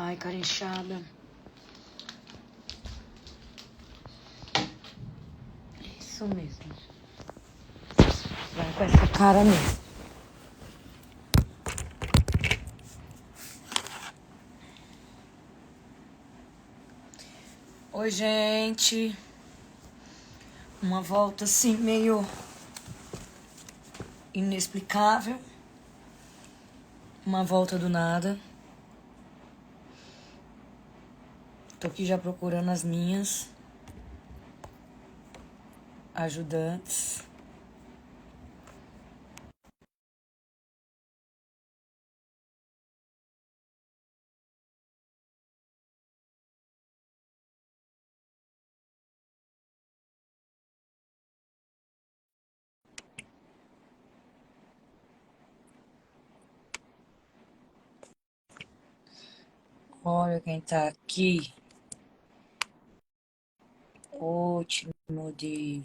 Ai, cara inchada. Isso mesmo. Vai com essa cara mesmo. Oi, gente. Uma volta assim meio inexplicável. Uma volta do nada. Tô aqui já procurando as minhas ajudantes. Olha quem tá aqui. Ô, Timóteo.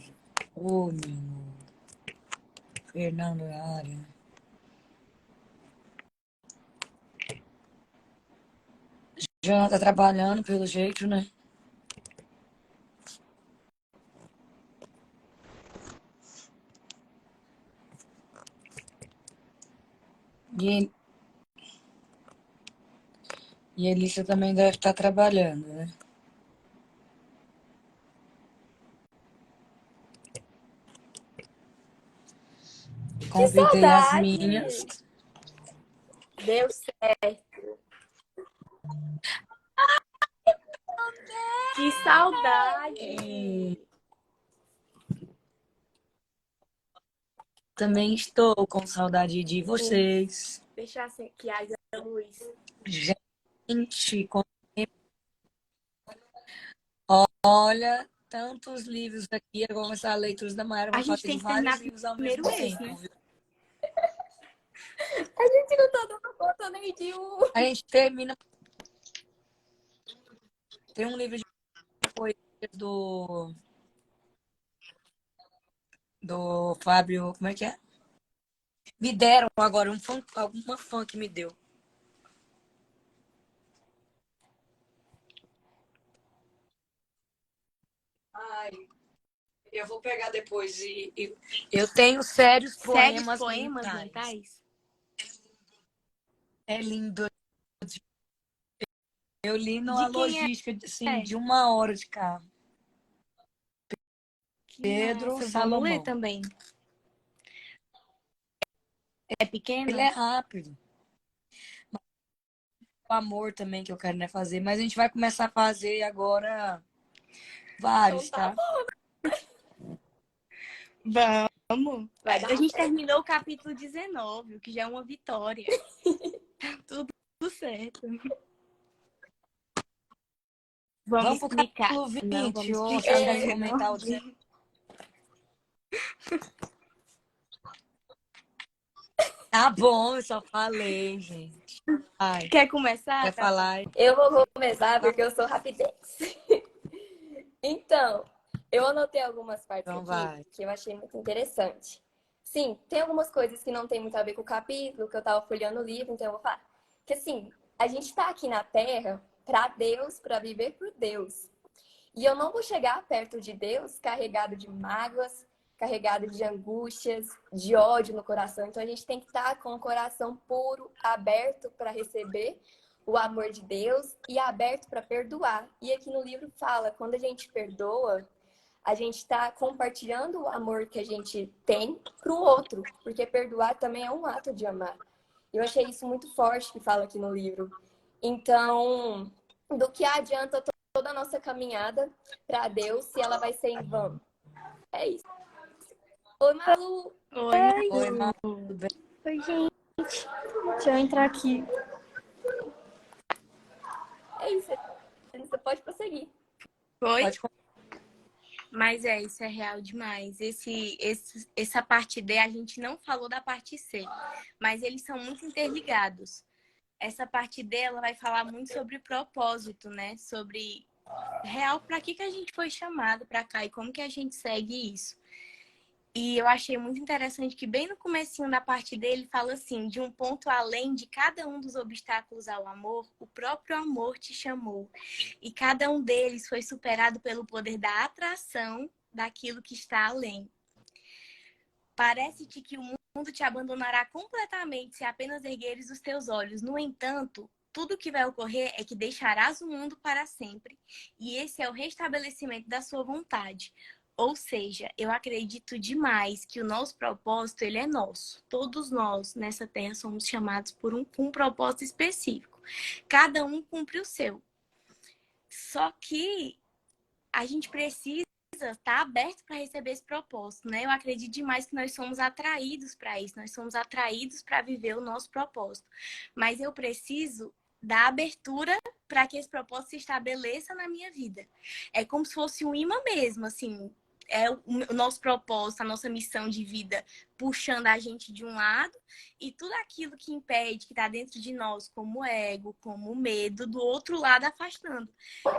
Ô, meu amor. Fernando na área. Já tá trabalhando pelo jeito, né? E a Elissa também deve estar trabalhando, né? Que Convidei as saudade! minhas. Deu certo. Que saudade! Também estou com saudade de vocês. Deixa assim aqui a luz. Gente, olha, tantos livros aqui. Eu vou começar a leituras da Mayara. A Vou gente fazer tem que vários terminar livros ao primeiro mesmo esse, tempo, né? viu? A gente não tá dando conta nem de um. A gente termina. Tem um livro de poesia do Fábio. Como é que é? Me deram agora uma fã que me deu. Ai, eu vou pegar depois. Eu tenho sérios Sérios poemas poemas mentais. mentais? É lindo. Eu li numa De quem logística assim, é? de 1 hora de carro. Que Pedro massa, vamos ler Salomão. também. É Ele pequeno? é rápido. O amor também que eu quero, né, fazer. Mas a gente vai começar a fazer agora vários, Então tá tá? bom. Vamos. Vai dar A gente certo. terminou o capítulo 19, o que já é uma vitória. Tudo certo. Vamos Vamos pro explicar. capítulo Não, 20, vamos ou explicar você o quer comentar o 19. 19? Tá bom, eu só falei, gente. Ai, Quer começar, quer Tatá? falar? Eu vou começar porque eu sou rapidez. Então, eu anotei algumas partes Então aqui vai. que eu achei muito interessante. Sim, tem algumas coisas que não tem muito a ver com o capítulo, que eu tava folheando o livro, então eu vou falar. Que assim, a gente tá aqui na Terra para Deus, para viver por Deus. E eu não vou chegar perto de Deus carregado de mágoas, carregado de angústias, de ódio no coração. Então a gente tem que estar com o coração puro, aberto para receber o amor de Deus e aberto para perdoar. E aqui no livro fala, quando a gente perdoa, a gente está compartilhando o amor que a gente tem para o outro, porque perdoar também é um ato de amar. Eu achei isso muito forte que fala aqui no livro. Então, do que adianta toda a nossa caminhada para Deus se ela vai ser em vão? É isso. Oi, Malu! Oi, Oi, Malu. Malu, tudo bem? Oi, gente. Deixa eu entrar aqui. É isso. Você pode prosseguir. Oi? Pode Mas isso é real demais. Essa parte D, a gente não falou da parte C, mas eles são muito interligados. Essa parte D, ela vai falar muito sobre propósito, né? Sobre real, para que a gente foi chamado para cá e como que a gente segue isso. E eu achei muito interessante que bem no comecinho da parte dele fala assim, de um ponto além de cada um dos obstáculos ao amor, o próprio amor te chamou. E cada um deles foi superado pelo poder da atração daquilo que está além. Parece-te que o mundo te abandonará completamente se apenas ergueres os teus olhos. No entanto, tudo o que vai ocorrer é que deixarás o mundo para sempre. E esse é o restabelecimento da sua vontade. Ou seja, eu acredito demais que o nosso propósito, ele é nosso. Todos nós nessa terra somos chamados por um propósito específico. Cada um cumpre o seu. Só que a gente precisa estar aberto para receber esse propósito, né? Eu acredito demais que nós somos atraídos para isso, nós somos atraídos para viver o nosso propósito. Mas eu preciso da abertura para que esse propósito se estabeleça na minha vida. É como se fosse um imã mesmo, assim, é o nosso propósito, a nossa missão de vida puxando a gente de um lado e tudo aquilo que impede, que está dentro de nós, como ego, como medo, do outro lado afastando.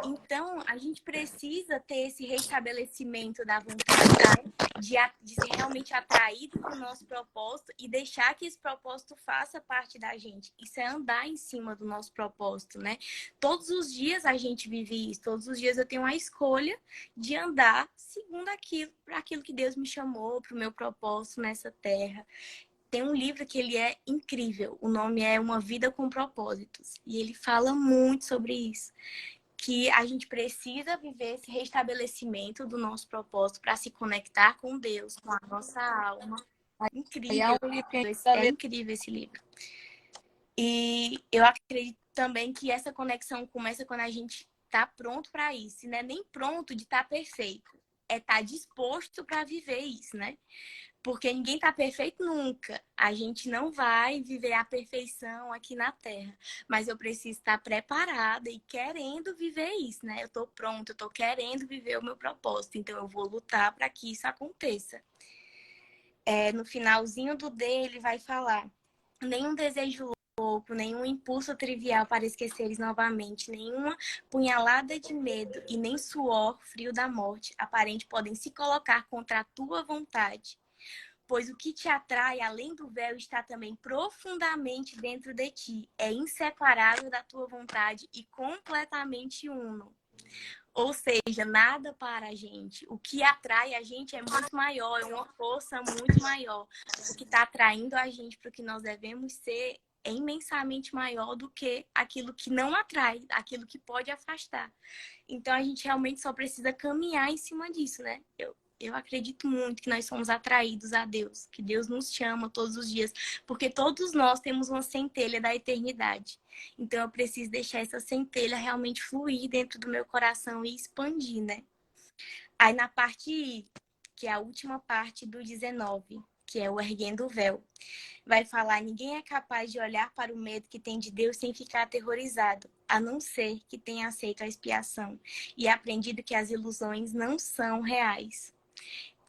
Então, a gente precisa ter esse restabelecimento da vontade, né? De ser realmente atraído para o nosso propósito e deixar que esse propósito faça parte da gente. Isso é andar em cima do nosso propósito, né? Todos os dias a gente vive isso, todos os dias eu tenho a escolha de andar segundo aquilo que Deus me chamou, para o meu propósito nessa terra. Tem um livro que ele é incrível, o nome é Uma Vida com Propósitos, e ele fala muito sobre isso, que a gente precisa viver esse restabelecimento do nosso propósito para se conectar com Deus, com a nossa alma. Aí é Incrível, um livro que a gente precisa é ler. incrível esse livro. E eu acredito também que essa conexão começa quando a gente está pronto para isso, e não é nem pronto de estar perfeito, é estar disposto para viver isso, né? Porque ninguém está perfeito nunca. A gente não vai viver a perfeição aqui na Terra. Mas eu preciso estar preparada e querendo viver isso, né? Eu estou pronta, eu estou querendo viver o meu propósito. Então eu vou lutar para que isso aconteça. No finalzinho do D, ele vai falar: nenhum desejo louco, nenhum impulso trivial para esqueceres novamente, nenhuma punhalada de medo e nem suor frio da morte aparente podem se colocar contra a tua vontade. Pois o que te atrai, além do véu, está também profundamente dentro de ti. É inseparável da tua vontade e completamente uno. Ou seja, nada para a gente. O que atrai a gente é muito maior, é uma força muito maior. O que está atraindo a gente para o que nós devemos ser é imensamente maior do que aquilo que não atrai, aquilo que pode afastar. Então a gente realmente só precisa caminhar em cima disso, né? Eu acredito muito que nós somos atraídos a Deus, que Deus nos chama todos os dias, porque todos nós temos uma centelha da eternidade. Então eu preciso deixar essa centelha realmente fluir dentro do meu coração e expandir, né? Aí na parte I, que é a última parte do 19, que é o erguendo o véu, vai falar: ninguém é capaz de olhar para o medo que tem de Deus sem ficar aterrorizado, a não ser que tenha aceito a expiação e aprendido que as ilusões não são reais.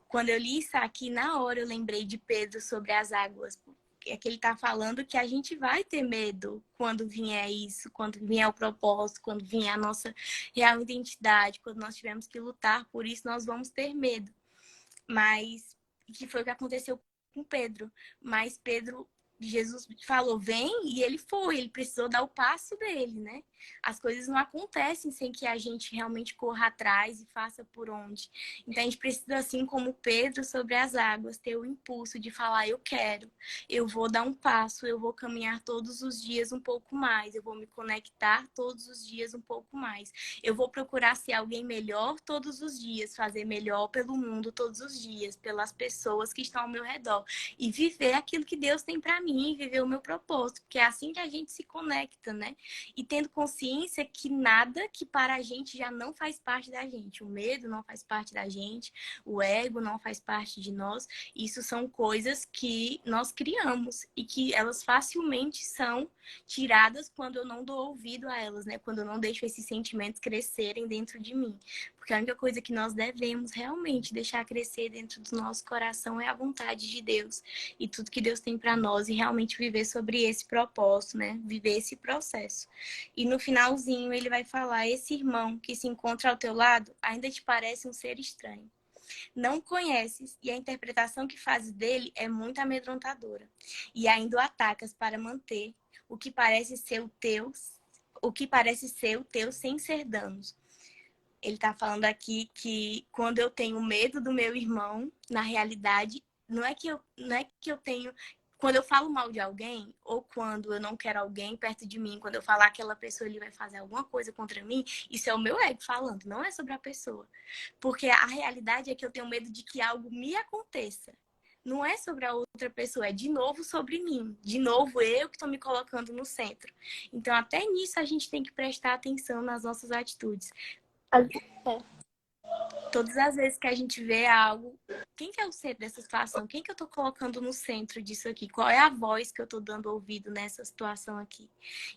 Quando eu li isso aqui, na hora eu lembrei de Pedro sobre as águas. É que ele está falando que a gente vai ter medo quando vier isso, quando vier o propósito, quando vier a nossa real identidade, quando nós tivermos que lutar por isso, nós vamos ter medo. Mas, que foi o que aconteceu com Pedro. Mas Pedro, Jesus falou, vem, e ele foi, ele precisou dar o passo dele, né? As coisas não acontecem sem que a gente realmente corra atrás e faça por onde. Então a gente precisa, assim como Pedro sobre as águas, ter o impulso de falar: eu quero, eu vou dar um passo, eu vou caminhar todos os dias um pouco mais, eu vou me conectar todos os dias um pouco mais, eu vou procurar ser alguém melhor todos os dias, fazer melhor pelo mundo todos os dias, pelas pessoas que estão ao meu redor, e viver aquilo que Deus tem para mim, viver o meu propósito, porque é assim que a gente se conecta, né? E tendo consciência que nada que para a gente já não faz parte da gente. O medo não faz parte da gente, o ego não faz parte de nós. Isso são coisas que nós criamos e que elas facilmente são tiradas quando eu não dou ouvido a elas, né? Quando eu não deixo esses sentimentos crescerem dentro de mim. Porque a única coisa que nós devemos realmente deixar crescer dentro do nosso coração é a vontade de Deus e tudo que Deus tem para nós, e realmente viver sobre esse propósito, né? Viver esse processo. E no finalzinho ele vai falar: esse irmão que se encontra ao teu lado ainda te parece um ser estranho. não conheces, e a interpretação que fazes dele é muito amedrontadora. E ainda o atacas para manter o que parece ser o teu sem ser danos. Ele está falando aqui que quando eu tenho medo do meu irmão, na realidade, não é que eu tenho. Quando eu falo mal de alguém, ou quando eu não quero alguém perto de mim, quando eu falar que aquela pessoa ele vai fazer alguma coisa contra mim, isso é o meu ego falando, não é sobre a pessoa. Porque a realidade é que eu tenho medo de que algo me aconteça. Não é sobre a outra pessoa, é de novo sobre mim. De novo, eu que estou me colocando no centro. Então, até nisso, a gente tem que prestar atenção nas nossas atitudes. Todas as vezes que a gente vê algo, quem que é o centro dessa situação? Quem que eu tô colocando no centro disso aqui? Qual é a voz que eu tô dando ouvido nessa situação aqui?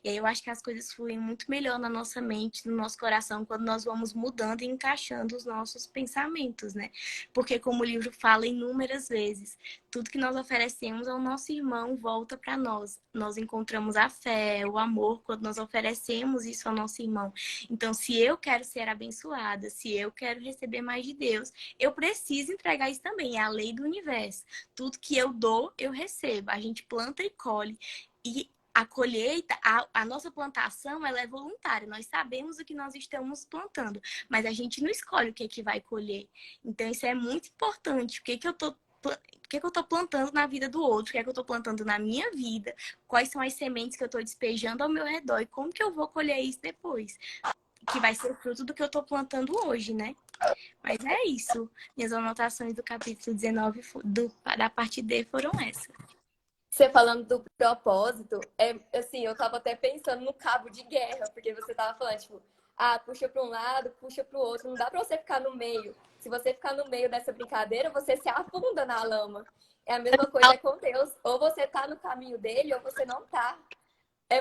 E aí eu acho que as coisas fluem muito melhor na nossa mente, no nosso coração, quando nós vamos mudando e encaixando os nossos pensamentos, né? Porque como o livro fala inúmeras vezes, tudo que nós oferecemos ao nosso irmão volta para nós. Nós encontramos a fé, o amor, quando nós oferecemos isso ao nosso irmão. Então, se eu quero ser abençoada, se eu quero receber mais de Deus, eu preciso entregar isso também. É a lei do universo. Tudo que eu dou, eu recebo. A gente planta e colhe. E a colheita, a nossa plantação, ela é voluntária. Nós sabemos o que nós estamos plantando, mas a gente não escolhe o que é que vai colher. Então, isso é muito importante. O que eu estou plantando na vida do outro? O que é que eu estou plantando na minha vida? Quais são as sementes que eu estou despejando ao meu redor? E como que eu vou colher isso depois? Que vai ser fruto do que eu estou plantando hoje, né? Mas é isso. Minhas anotações do capítulo 19 da parte D foram essas. Você falando do propósito, assim, eu tava até pensando no cabo de guerra, porque você tava falando, tipo, puxa para um lado, puxa para o outro, não dá para você ficar no meio. Se você ficar no meio dessa brincadeira, você se afunda na lama. É a mesma coisa com Deus, ou você tá no caminho dele, ou você não tá.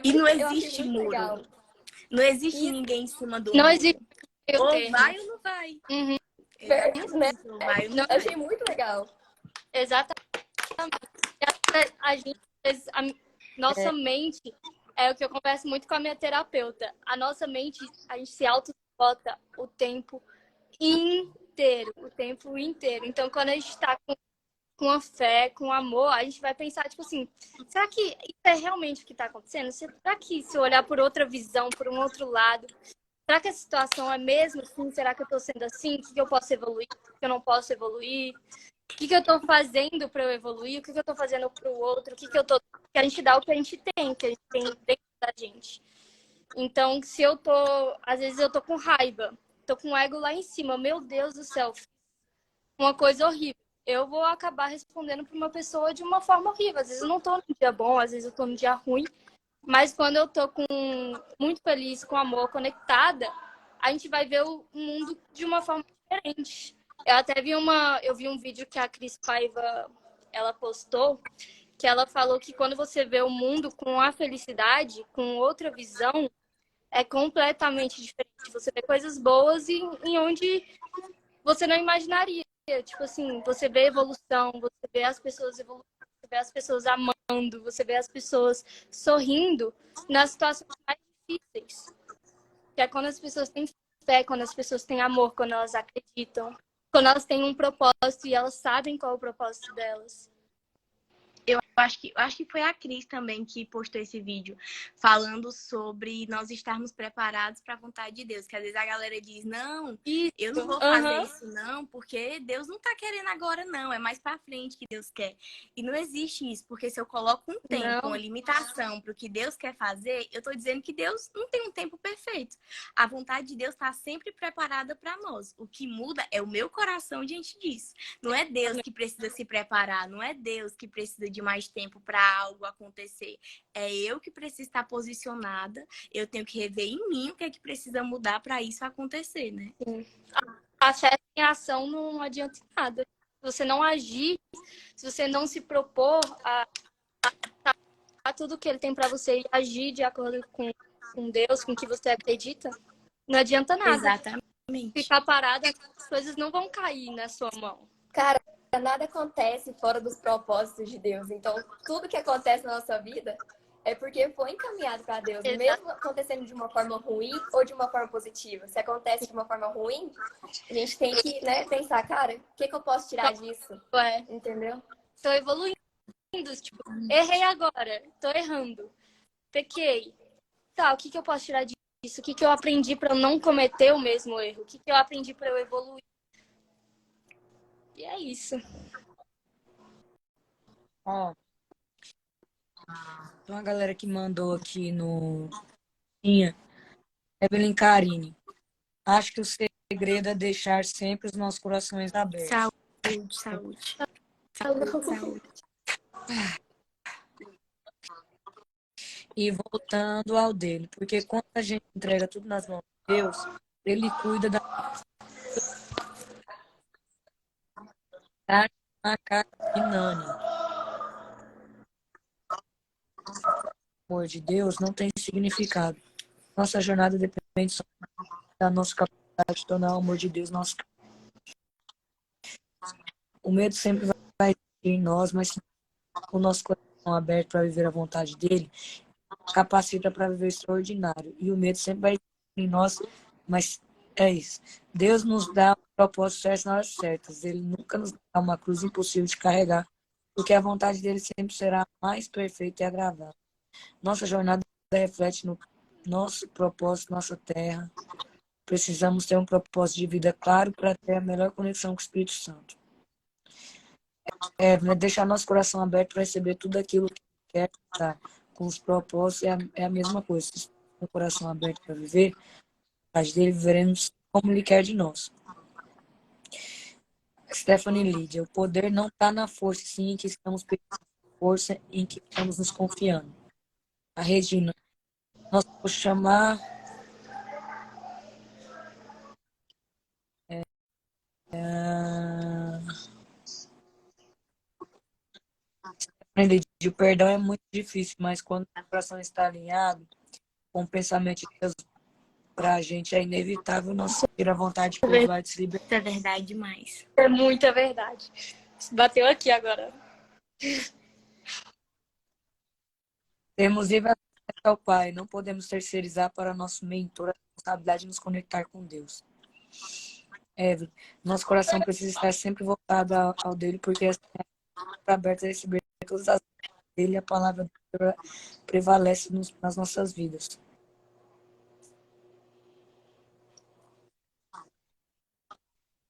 E não eu achei existe muito muro. legal. Não existe Isso. ninguém em cima do Não muro. existe meio Ou termo. vai ou não vai. Uhum. Verdade, né? Ou vai ou não Eu vai. achei muito legal. Exatamente. A gente, nossa mente, é o que eu converso muito com a minha terapeuta. A nossa mente, a gente se auto-sabota o tempo inteiro. O tempo inteiro. Então, quando a gente está com a fé, com amor, a gente vai pensar, tipo assim, será que isso é realmente o que está acontecendo? Será que se eu olhar por outra visão, por um outro lado, será que a situação é mesmo assim? Será que eu estou sendo assim? O que eu posso evoluir? O que eu não posso evoluir? O que eu estou fazendo para eu evoluir? O que eu estou fazendo para o outro? Que a gente dá o que a gente tem, que a gente tem dentro da gente. Então, se eu tô, às vezes eu tô com raiva, tô com o ego lá em cima, meu Deus do céu, uma coisa horrível. Eu vou acabar respondendo para uma pessoa de uma forma horrível. Às vezes eu não tô num dia bom, às vezes eu tô num dia ruim, mas quando eu tô muito feliz, com amor, conectada, a gente vai ver o mundo de uma forma diferente. Eu vi um vídeo que a Cris Paiva, ela postou, que ela falou que quando você vê o mundo com a felicidade, com outra visão, é completamente diferente. Você vê coisas boas em onde você não imaginaria. Tipo assim, você vê evolução, você vê as pessoas evoluindo, você vê as pessoas amando, você vê as pessoas sorrindo nas situações mais difíceis. Que é quando as pessoas têm fé, quando as pessoas têm amor, quando elas acreditam, quando elas têm um propósito e elas sabem qual é o propósito delas. Eu acho que foi a Cris também que postou esse vídeo falando sobre nós estarmos preparados para a vontade de Deus. Que às vezes a galera diz, não, eu não vou fazer isso não, porque Deus não tá querendo agora não, é mais para frente que Deus quer. E não existe isso, porque se eu coloco um tempo, uma limitação para o que Deus quer fazer, eu tô dizendo que Deus não tem um tempo perfeito. A vontade de Deus está sempre preparada para nós. O que muda é o meu coração diante disso. Não é Deus que precisa se preparar, não é Deus que precisa de mais tempo para algo acontecer. É eu que preciso estar posicionada, eu tenho que rever em mim o que é que precisa mudar para isso acontecer, né? Sim. A fé sem ação não adianta nada. Se você não agir, se você não se propor a tudo que ele tem para você e agir de acordo com Deus, com o que você acredita, não adianta nada. Exatamente. Ficar parada, as coisas não vão cair na sua mão. Cara, nada acontece fora dos propósitos de Deus. Então, tudo que acontece na nossa vida é porque foi encaminhado para Deus, Exato. mesmo acontecendo de uma forma ruim ou de uma forma positiva. Se acontece de uma forma ruim, a gente tem que, né, pensar, cara, o que eu posso tirar disso? É, Entendeu? tô evoluindo, tipo, errei agora, tô errando, pequei. Tá, o que eu posso tirar disso? O que eu aprendi pra eu não cometer o mesmo erro? O que eu aprendi pra eu evoluir? E é isso. Ó, tem uma galera que mandou aqui no... Tinha. Evelyn Carine. Acho que o segredo é deixar sempre os nossos corações abertos. Saúde, saúde. Saúde, saúde. E voltando ao dele. Porque quando a gente entrega tudo nas mãos de Deus, ele cuida da carne inânime. O amor de Deus não tem significado. Nossa jornada depende só da nossa capacidade de tornar o amor de Deus nosso. O medo sempre vai existir em nós, mas o nosso coração aberto para viver a vontade dele capacita para viver extraordinário. E o medo sempre vai existir em nós, mas é isso. Deus nos dá um propósito certo nas horas certas. Ele nunca nos dá uma cruz impossível de carregar, porque a vontade dele sempre será mais perfeita e agradável. Nossa jornada reflete no nosso propósito, nossa terra. Precisamos ter um propósito de vida claro para ter a melhor conexão com o Espírito Santo. Deixar nosso coração aberto para receber tudo aquilo que quer, tá? Com os propósitos é a mesma coisa. Se tem o coração aberto para viver, a dele viveremos como ele quer de nós. Stephanie Lídia, o poder não está na força, sim em que estamos pedindo força, em que estamos nos confiando. A Regina, nós vamos chamar o perdão é muito difícil, mas quando o coração está alinhado com o pensamento de Deus para a gente, é inevitável não sentir a vontade de perdoar e de se libertar. Isso é verdade demais. É muita verdade. Bateu aqui agora. Temos livre acesso ao Pai, não podemos terceirizar para nosso mentor a responsabilidade de nos conectar com Deus. Evelyn, nosso coração precisa estar sempre voltado ao dele, porque assim é aberto a receber todas as dele, a palavra dele prevalece nas nossas vidas.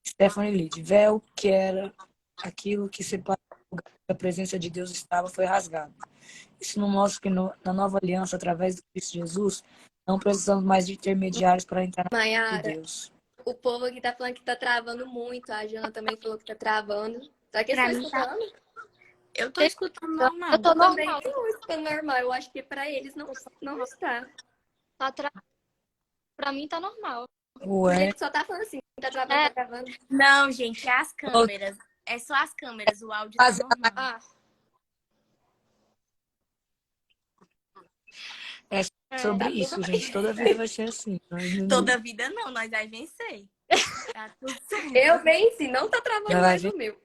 Stephanie Lidd, véu que era aquilo que separava o lugar que a presença de Deus estava foi rasgado. Isso nos mostra que na nova aliança, através de Cristo Jesus, não precisamos mais de intermediários para entrar na presença de Mayara, Deus. o povo aqui tá falando que tá travando muito. A Jana também falou que tá travando. Será que eles Pra estão mim tá. escutando? Eu tô escutando normal. Eu tô Eu também normal. não escutando normal. Eu acho que pra eles não está. Pra mim tá normal. Porque Ué, ele só tá falando assim, tá travando, É. tá travando. Não, gente, é as câmeras. É só as câmeras, o áudio tá normal. Ah, é sobre Tá isso, tudo bem. gente. Toda vida vai ser assim. Toda vida não, nós vai vencer. Tá tudo certo. Eu venci, não tá travando Vai mais ver. o meu.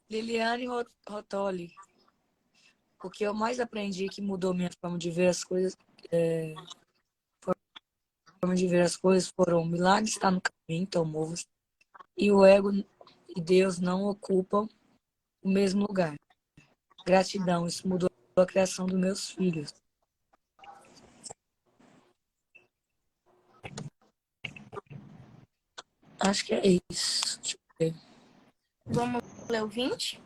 Liliane Rotoli. O que eu mais aprendi que mudou minha forma de ver as coisas, foram: o milagre está no caminho, então mova-se, e o ego e Deus não ocupam o mesmo lugar. Gratidão, isso mudou a criação dos meus filhos. Acho que é isso. Deixa eu ver. Vamos ler o 20?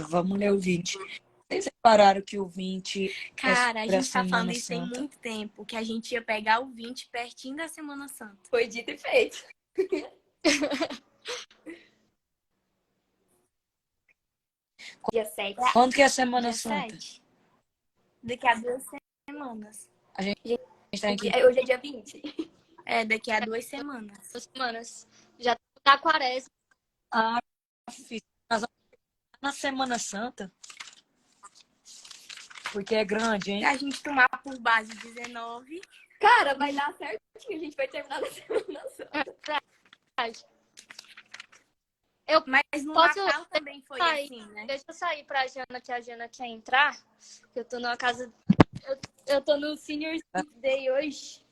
Vamos ler o 20. Vocês repararam que o 20 Cara, a sobre a gente tá falando Semana isso tem Santa? muito tempo, que a gente ia pegar o 20 pertinho da Semana Santa. Foi dito e feito. Dia 7. Quando que é a Semana Dia Santa? 7. Daqui a 2 semanas. A gente tá aqui. Hoje é dia 20. É, daqui a 2 semanas. 2 semanas. Já tá quaresma. Ah, filho, nós vamos na Semana Santa. Porque é grande, hein? Se a gente tomar por base 19, Cara, vai dar certinho, a gente vai terminar na Semana Santa. Eu Mas no posso Natal também foi sair. assim, né? Deixa eu sair pra Jana, que a Jana quer entrar. Eu tô numa casa. Eu tô no Senior Day hoje.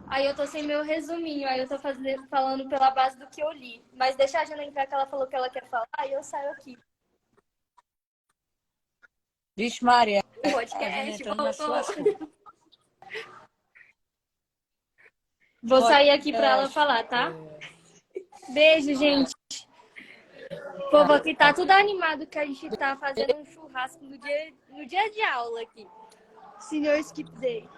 Aí eu tô sem meu resuminho. Aí eu tô falando pela base do que eu li. Mas deixa a Jana entrar, que ela falou que ela quer falar. Aí eu saio aqui. Vixe, Maria, a Jana Podcast, entrando na sua voltou. Vou sair aqui pra ela falar, tá? Beijo, gente. O povo aqui tá tudo animado que a gente tá fazendo um churrasco no dia de aula aqui. Senior Skip Day.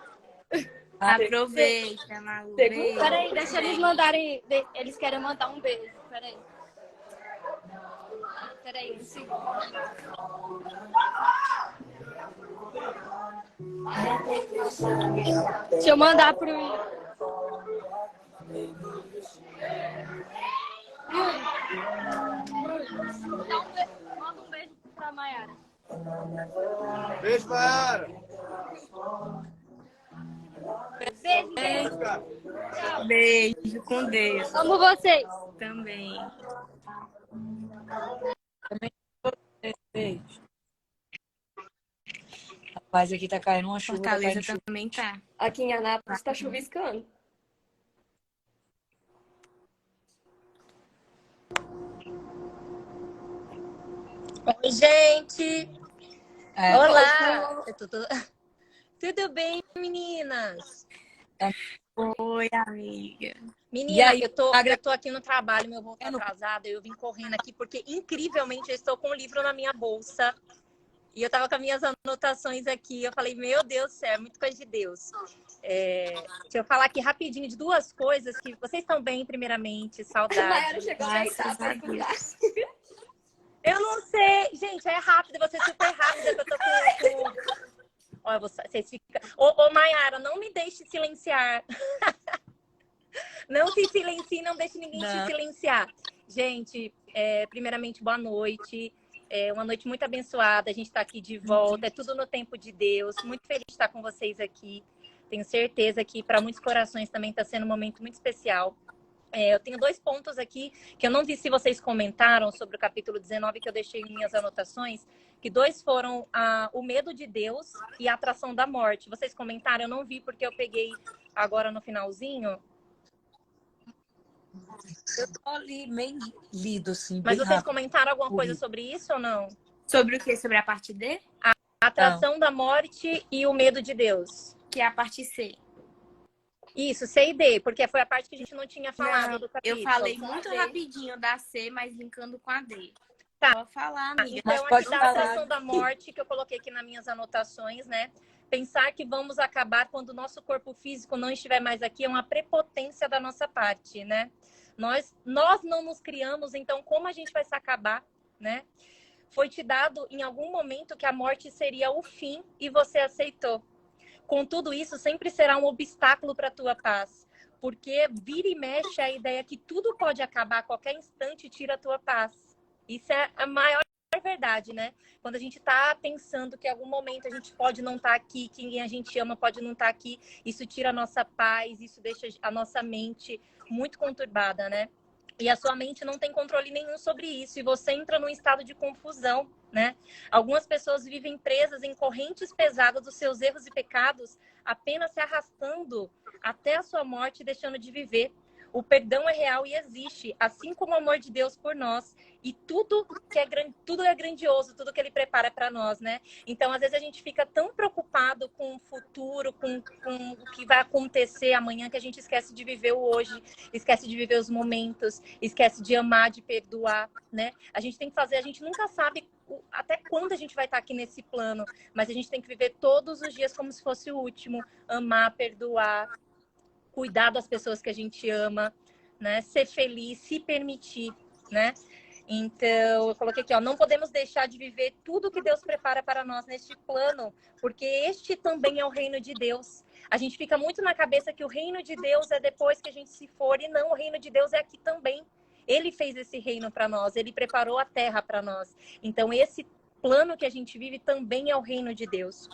Aproveita, Malu. Beijo. Peraí, deixa eles mandarem. Eles querem mandar um beijo. Peraí. Peraí, um segundo. Deixa eu mandar pro Yuri. Manda um beijo pra Mayara. Beijo, Mayara. Beijo, gente. Beijo, com Deus. Amo vocês. Também. beijo. Rapaz, aqui tá caindo uma chuva. Fortaleza também tá. Aqui em Anápolis tá chuviscando. Oi, gente! É. Olá! Tudo bem, meninas? Oi, amiga. E aí, Menina, eu tô aqui no trabalho, meu voo tá atrasado, eu vim correndo aqui porque, incrivelmente, eu estou com um livro na minha bolsa. E eu tava com as minhas anotações aqui, eu falei, meu Deus do céu, é muito coisa de Deus. Deixa eu falar aqui rapidinho de duas coisas que vocês estão bem, primeiramente, A Mayara saudade. chegou a Graças deitar a pra escutar. Deus. Eu não sei, gente, é rápido, eu vou ser super rápida, que eu tô com... Olha, vocês ficam... Ô, Mayara, não me deixe silenciar. Não se silencie, não deixe ninguém te silenciar. Gente, primeiramente, boa noite. É uma noite muito abençoada, a gente está aqui de volta, é tudo no tempo de Deus. Muito feliz de estar com vocês aqui. Tenho certeza que para muitos corações também está sendo um momento muito especial. Eu tenho 2 pontos aqui que eu não vi se vocês comentaram sobre o capítulo 19, que eu deixei em minhas anotações, que 2 foram o medo de Deus e a atração da morte. Vocês comentaram? Eu não vi porque eu peguei agora no finalzinho. Eu tô ali meio lido, assim, Mas bem vocês rápido. comentaram alguma coisa sobre isso ou não? Sobre o quê? Sobre a parte D? A atração da morte e o medo de Deus. Que é a parte C. Isso, C e D, porque foi a parte que a gente não tinha falado Não, do capítulo. eu falei muito rapidinho da C, mas linkando com a D. Tá. Pode falar, amiga. Mas Então, pode aqui da falar. atração da morte, que eu coloquei aqui nas minhas anotações, né? Pensar que vamos acabar quando o nosso corpo físico não estiver mais aqui é uma prepotência da nossa parte, né? Nós não nos criamos, então como a gente vai se acabar, né? Foi te dado em algum momento que a morte seria o fim e você aceitou. Contudo, isso sempre será um obstáculo para a tua paz, porque vira e mexe a ideia que tudo pode acabar a qualquer instante e tira a tua paz. Isso é a maior verdade, né? Quando a gente está pensando que em algum momento a gente pode não estar aqui, que quem a gente ama pode não estar aqui, isso tira a nossa paz, isso deixa a nossa mente muito conturbada, né? E a sua mente não tem controle nenhum sobre isso, e você entra num estado de confusão, né? Algumas pessoas vivem presas em correntes pesadas dos seus erros e pecados, apenas se arrastando até a sua morte, deixando de viver. O perdão é real e existe, assim como o amor de Deus por nós. E tudo é grandioso, tudo que Ele prepara para nós, né? Então, às vezes, a gente fica tão preocupado com o futuro, com o que vai acontecer amanhã, que a gente esquece de viver o hoje, esquece de viver os momentos, esquece de amar, de perdoar, né? A gente tem que fazer, a gente nunca sabe até quando a gente vai estar aqui nesse plano, mas a gente tem que viver todos os dias como se fosse o último, amar, perdoar, cuidar das pessoas que a gente ama, né? Ser feliz, se permitir, né? Então, eu coloquei aqui, ó, não podemos deixar de viver tudo que Deus prepara para nós neste plano, porque este também é o reino de Deus. A gente fica muito na cabeça que o reino de Deus é depois que a gente se for, e não, o reino de Deus é aqui também. Ele fez esse reino para nós, ele preparou a terra para nós. Então, esse plano que a gente vive também é o reino de Deus,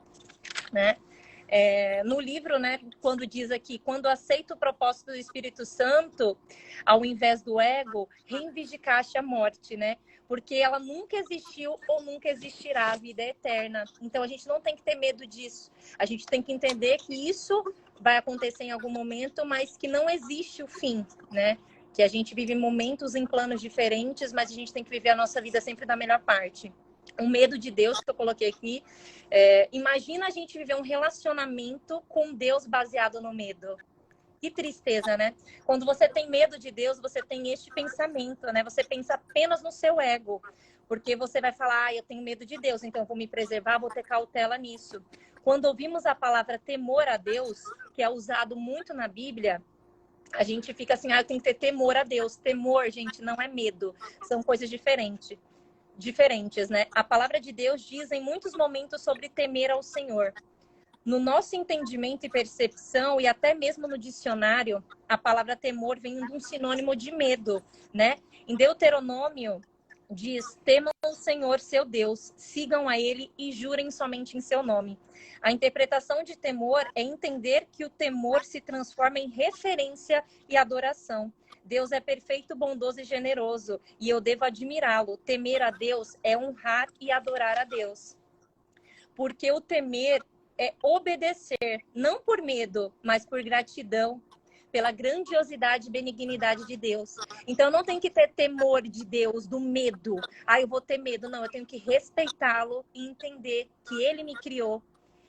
né? no livro, né, quando diz aqui, quando aceita o propósito do Espírito Santo, ao invés do ego, reivindicaste a morte, né? Porque ela nunca existiu ou nunca existirá, a vida é eterna. Então a gente não tem que ter medo disso. A gente tem que entender que isso vai acontecer em algum momento, mas que não existe o fim, né? Que a gente vive momentos em planos diferentes, mas a gente tem que viver a nossa vida sempre da melhor parte. O medo de Deus, que eu coloquei aqui, imagina a gente viver um relacionamento com Deus baseado no medo. Que tristeza, né? Quando você tem medo de Deus, você tem este pensamento, né? Você pensa apenas no seu ego, porque você vai falar, eu tenho medo de Deus, então eu vou me preservar, vou ter cautela nisso. Quando ouvimos a palavra temor a Deus, que é usado muito na Bíblia, a gente fica assim, eu tenho que ter temor a Deus. Temor, gente, não é medo, são coisas diferentes, né? A palavra de Deus diz em muitos momentos sobre temer ao Senhor. No nosso entendimento e percepção, e até mesmo no dicionário, a palavra temor vem de um sinônimo de medo, né? Em Deuteronômio, diz, temam o Senhor, seu Deus, sigam a Ele e jurem somente em seu nome. A interpretação de temor é entender que o temor se transforma em referência e adoração. Deus é perfeito, bondoso e generoso, e eu devo admirá-lo. Temer a Deus é honrar e adorar a Deus. Porque o temer é obedecer, não por medo, mas por gratidão, pela grandiosidade e benignidade de Deus. Então, não tem que ter temor de Deus, do medo. Eu vou ter medo. Não, eu tenho que respeitá-lo e entender que Ele me criou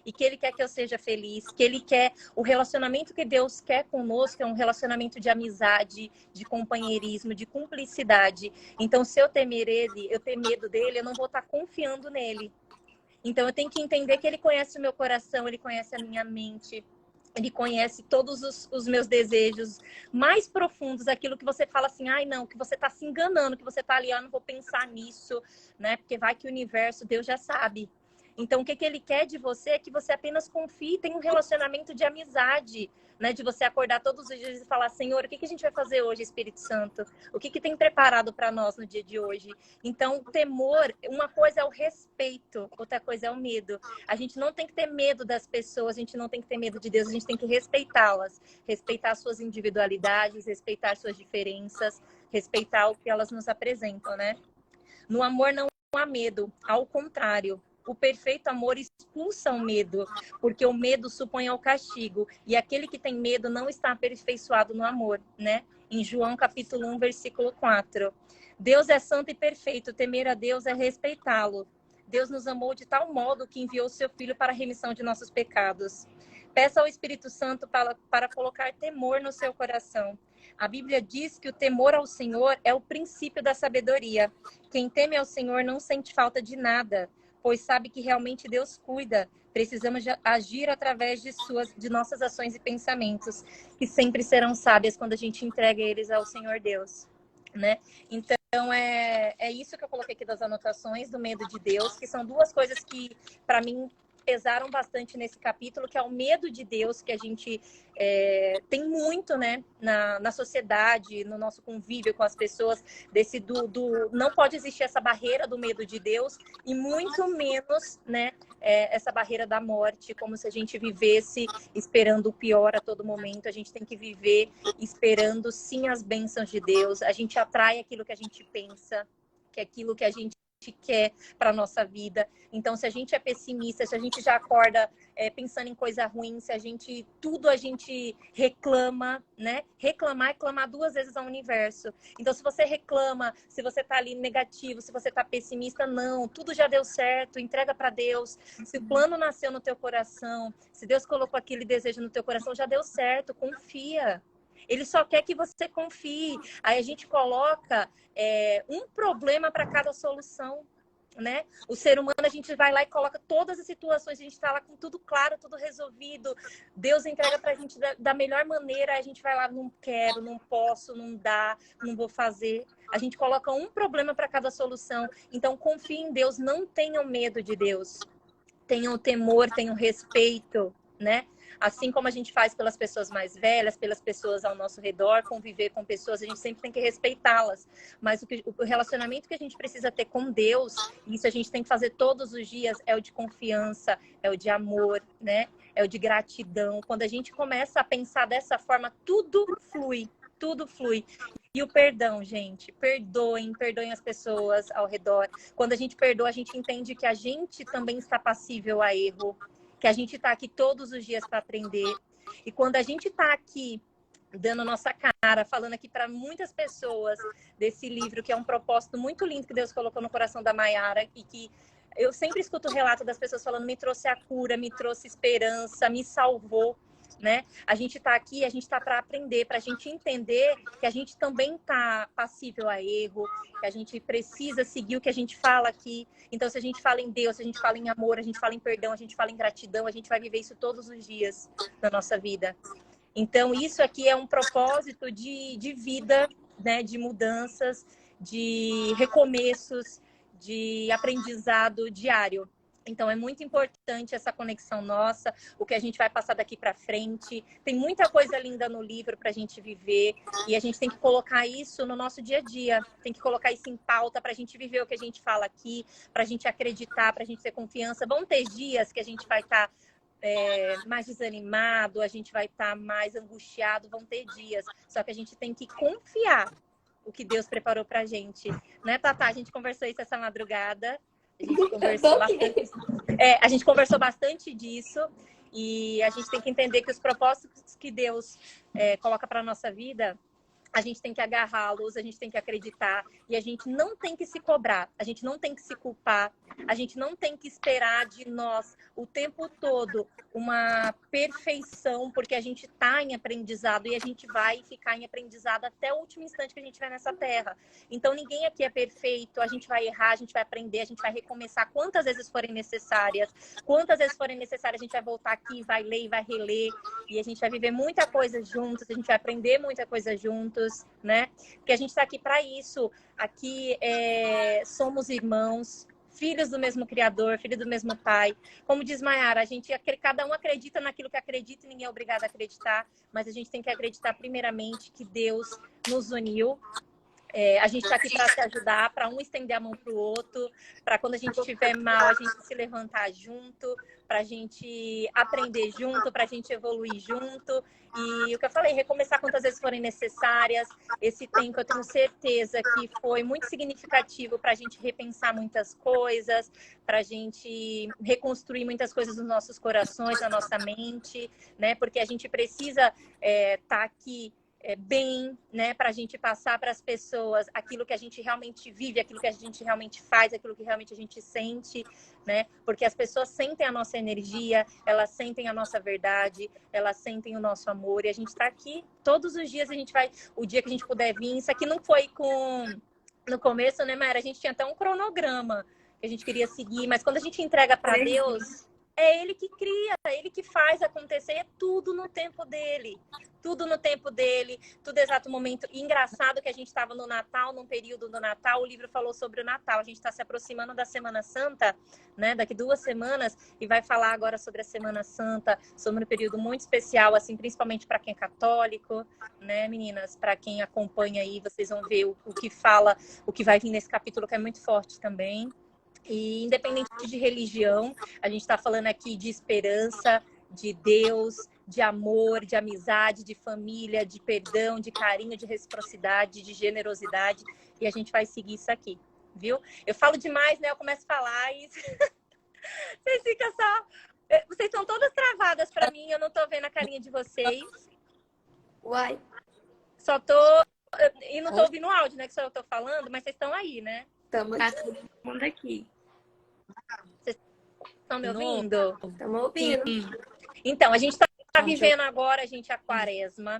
e que Ele quer que eu seja feliz, que Ele quer... O relacionamento que Deus quer conosco é um relacionamento de amizade, de companheirismo, de cumplicidade. Então, se eu temer Ele, eu ter medo dEle, eu não vou estar confiando nele. Então, eu tenho que entender que Ele conhece o meu coração, Ele conhece a minha mente, Ele conhece todos os meus desejos mais profundos, aquilo que você fala assim, não, que você está se enganando, que você está ali, não vou pensar nisso, né? Porque vai que o universo, Deus já sabe. Então, o que Ele quer de você é que você apenas confie, tenha um relacionamento de amizade, né? De você acordar todos os dias e falar, Senhor, o que a gente vai fazer hoje, Espírito Santo? O que tem preparado para nós no dia de hoje? Então, temor, uma coisa é o respeito, outra coisa é o medo. A gente não tem que ter medo das pessoas, a gente não tem que ter medo de Deus, a gente tem que respeitá-las, respeitar suas individualidades, respeitar suas diferenças, respeitar o que elas nos apresentam, né? No amor não há medo, ao contrário. O perfeito amor expulsa o medo, porque o medo supõe ao castigo. E aquele que tem medo não está aperfeiçoado no amor, né? Em João capítulo 1, versículo 4. Deus é santo e perfeito, temer a Deus é respeitá-lo. Deus nos amou de tal modo que enviou seu Filho para a remissão de nossos pecados. Peça ao Espírito Santo para colocar temor no seu coração. A Bíblia diz que o temor ao Senhor é o princípio da sabedoria. Quem teme ao Senhor não sente falta de nada, pois sabe que realmente Deus cuida. Precisamos agir através de nossas ações e pensamentos, que sempre serão sábias quando a gente entrega eles ao Senhor Deus, né? Então, é isso que eu coloquei aqui das anotações do medo de Deus, que são duas coisas que, para mim, pesaram bastante nesse capítulo, que é o medo de Deus, que a gente tem muito, né, na sociedade, no nosso convívio com as pessoas, não pode existir essa barreira do medo de Deus, e muito menos, né, essa barreira da morte, como se a gente vivesse esperando o pior a todo momento. A gente tem que viver esperando, sim, as bênçãos de Deus. A gente atrai aquilo que a gente pensa, que é aquilo que a gente quer para a nossa vida. Então, se a gente é pessimista, se a gente já acorda pensando em coisa ruim, se a gente reclama, né? Reclamar é clamar duas vezes ao universo. Então, se você reclama, se você tá ali negativo, se você tá pessimista, não, tudo já deu certo, entrega para Deus. Se o plano nasceu no teu coração, se Deus colocou aquele desejo no teu coração, já deu certo, confia. Ele só quer que você confie. Aí a gente coloca um problema para cada solução, né? O ser humano, a gente vai lá e coloca todas as situações, a gente está lá com tudo claro, tudo resolvido. Deus entrega para a gente da melhor maneira, a gente vai lá, não quero, não posso, não dá, não vou fazer. A gente coloca um problema para cada solução. Então, confie em Deus, não tenham medo de Deus. Tenham temor, tenham respeito, né? Assim como a gente faz pelas pessoas mais velhas, pelas pessoas ao nosso redor, conviver com pessoas, a gente sempre tem que respeitá-las. Mas o relacionamento que a gente precisa ter com Deus, e isso a gente tem que fazer todos os dias, é o de confiança, é o de amor, né? É o de gratidão. Quando a gente começa a pensar dessa forma, tudo flui, tudo flui. E o perdão, gente, perdoem as pessoas ao redor. Quando a gente perdoa, a gente entende que a gente também está passível a erro, que a gente está aqui todos os dias para aprender. E quando a gente está aqui dando nossa cara, falando aqui para muitas pessoas desse livro, que é um propósito muito lindo que Deus colocou no coração da Maiara, e que eu sempre escuto o relato das pessoas falando, me trouxe a cura, me trouxe esperança, me salvou. Né? A gente está aqui, a gente está para aprender, para a gente entender que a gente também está passível a erro, que a gente precisa seguir o que a gente fala aqui. Então, se a gente fala em Deus, se a gente fala em amor, a gente fala em perdão, a gente fala em gratidão, a gente vai viver isso todos os dias na nossa vida. Então, isso aqui é um propósito de vida, né? De mudanças, de recomeços, de aprendizado diário. Então, é muito importante essa conexão nossa, o que a gente vai passar daqui para frente. Tem muita coisa linda no livro para a gente viver e a gente tem que colocar isso no nosso dia a dia. Tem que colocar isso em pauta para a gente viver o que a gente fala aqui, para a gente acreditar, para a gente ter confiança. Vão ter dias que a gente vai estar mais desanimado, a gente vai estar mais angustiado, vão ter dias. Só que a gente tem que confiar o que Deus preparou para a gente. Né, Tatá? A gente conversou isso essa madrugada. A gente conversou bastante disso e a gente tem que entender que os propósitos que Deus coloca para a nossa vida, a gente tem que agarrá-los, a gente tem que acreditar e a gente não tem que se cobrar, a gente não tem que se culpar, a gente não tem que esperar de nós o tempo todo uma perfeição, porque a gente está em aprendizado e a gente vai ficar em aprendizado até o último instante que a gente vai nessa terra. Então, ninguém aqui é perfeito, a gente vai errar, a gente vai aprender, a gente vai recomeçar quantas vezes forem necessárias. Quantas vezes forem necessárias, a gente vai voltar aqui, vai ler e vai reler. E a gente vai viver muita coisa juntos, a gente vai aprender muita coisa juntos, né? Porque a gente está aqui para isso. Aqui somos irmãos, filhos do mesmo Criador, filhos do mesmo Pai. Como diz Maiara, cada um acredita naquilo que acredita e ninguém é obrigado a acreditar, mas a gente tem que acreditar primeiramente que Deus nos uniu. A gente está aqui para se ajudar, para um estender a mão para o outro, para quando a gente estiver mal, a gente se levantar junto, para a gente aprender junto, para a gente evoluir junto. E o que eu falei, recomeçar quantas vezes forem necessárias. Esse tempo eu tenho certeza que foi muito significativo para a gente repensar muitas coisas, para a gente reconstruir muitas coisas nos nossos corações, na nossa mente, né? Porque a gente precisa estar aqui bem, né, para a gente passar para as pessoas aquilo que a gente realmente vive, aquilo que a gente realmente faz, aquilo que realmente a gente sente, né, porque as pessoas sentem a nossa energia, elas sentem a nossa verdade, elas sentem o nosso amor, e a gente está aqui todos os dias, a gente vai, o dia que a gente puder vir, isso aqui não foi no começo, né, Mayara, a gente tinha até um cronograma que a gente queria seguir, mas quando a gente entrega para Deus, é Ele que cria, é Ele que faz acontecer, é tudo no tempo dele. Tudo no tempo dele, tudo exato momento. E engraçado que a gente estava no Natal, num período do Natal, o livro falou sobre o Natal. A gente está se aproximando da Semana Santa, né? Daqui 2 semanas, e vai falar agora sobre a Semana Santa, sobre um período muito especial, assim, principalmente para quem é católico, né, meninas? Para quem acompanha aí, vocês vão ver o que fala, o que vai vir nesse capítulo, que é muito forte também. E independente de religião, a gente está falando aqui de esperança, de Deus, de amor, de amizade, de família, de perdão, de carinho, de reciprocidade, de generosidade. E a gente vai seguir isso aqui, viu? Eu falo demais, né? Eu começo a falar e vocês ficam só... Vocês estão todas travadas para mim, eu não estou vendo a carinha de vocês. Uai. Só tô... E não estou ouvindo o áudio, né? Que só eu estou falando, mas vocês estão aí, né? Estamos Tá todo mundo aqui. Vocês estão me ouvindo? ouvindo. Então, a gente está vivendo agora, gente, a quaresma.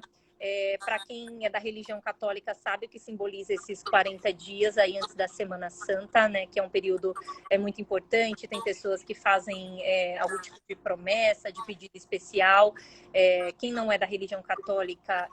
Para quem é da religião católica sabe o que simboliza esses 40 dias aí antes da Semana Santa, né? Que é um período muito importante. Tem pessoas que fazem algum tipo de promessa, de pedido especial. Quem não é da religião católica,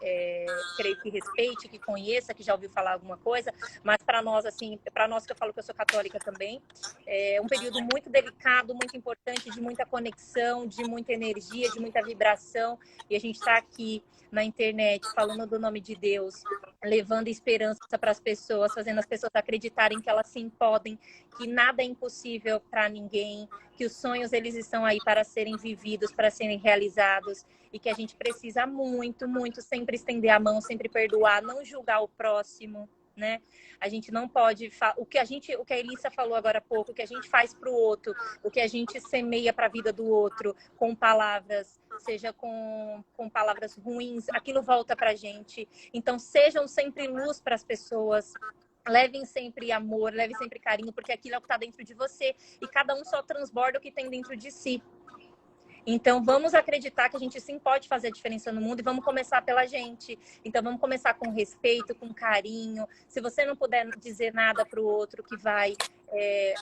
creio que respeite, que conheça, que já ouviu falar alguma coisa. Mas para nós, assim, para nós que eu falo que eu sou católica também, é um período muito delicado, muito importante, de muita conexão, de muita energia, de muita vibração. E a gente está aqui na internet, falando do nome de Deus, levando esperança para as pessoas, fazendo as pessoas acreditarem que elas sim podem, que nada é impossível para ninguém, que os sonhos eles estão aí para serem vividos, para serem realizados, e que a gente precisa muito, muito sempre estender a mão, sempre perdoar, não julgar o próximo, né? A gente não pode o que a Elissa falou agora há pouco, o que a gente faz para o outro, o que a gente semeia para a vida do outro com palavras, seja com palavras ruins, aquilo volta para a gente. Então sejam sempre luz para as pessoas. Levem sempre amor, levem sempre carinho, porque aquilo é o que está dentro de você e cada um só transborda o que tem dentro de si. Então, vamos acreditar que a gente sim pode fazer a diferença no mundo e vamos começar pela gente. Então, vamos começar com respeito, com carinho. Se você não puder dizer nada para o outro que vai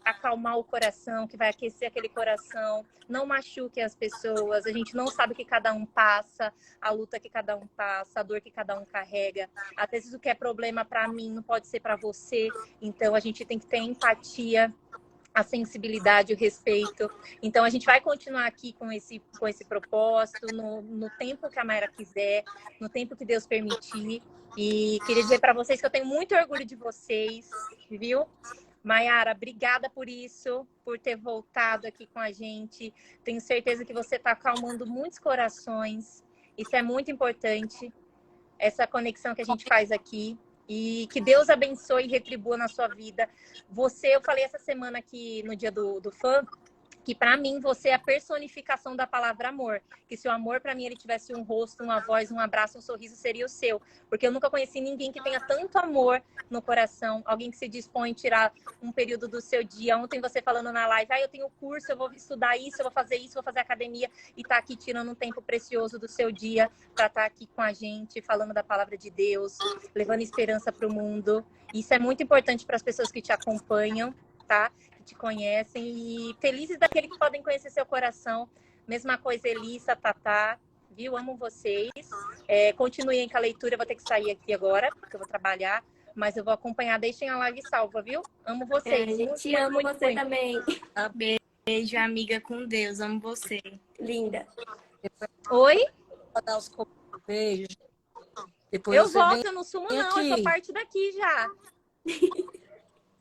acalmar o coração, que vai aquecer aquele coração, não machuque as pessoas. A gente não sabe o que cada um passa, a luta que cada um passa, a dor que cada um carrega. Às vezes, o que é problema para mim não pode ser para você. Então, a gente tem que ter empatia, a sensibilidade, o respeito. Então, a gente vai continuar aqui com esse propósito, no tempo que a Mayra quiser, no tempo que Deus permitir. E queria dizer para vocês que eu tenho muito orgulho de vocês, viu? Mayara, obrigada por isso, por ter voltado aqui com a gente. Tenho certeza que você está acalmando muitos corações. Isso é muito importante, essa conexão que a gente faz aqui. E que Deus abençoe e retribua na sua vida. Eu falei essa semana aqui no dia do fã, que para mim você é a personificação da palavra amor. Que se o amor para mim ele tivesse um rosto, uma voz, um abraço, um sorriso, seria o seu. Porque eu nunca conheci ninguém que tenha tanto amor no coração, alguém que se dispõe a tirar um período do seu dia. Ontem você falando na live, eu tenho curso, eu vou estudar isso, eu vou fazer isso, vou fazer academia, e tá aqui tirando um tempo precioso do seu dia para estar aqui com a gente, falando da palavra de Deus, levando esperança para o mundo. Isso é muito importante para as pessoas que te acompanham, tá? Te conhecem, e felizes daqueles que podem conhecer seu coração. Mesma coisa, Elissa, Tatá, viu? Amo vocês. Continuem com a leitura, eu vou ter que sair aqui agora, porque eu vou trabalhar, mas eu vou acompanhar. Deixem a live salva, viu? Amo vocês. A gente ama você também. Beijo, amiga, com Deus. Amo você. Linda. Oi? Vou dar os beijos. Depois Eu você volto, vem eu não sumo não, aqui. eu sou parte daqui já.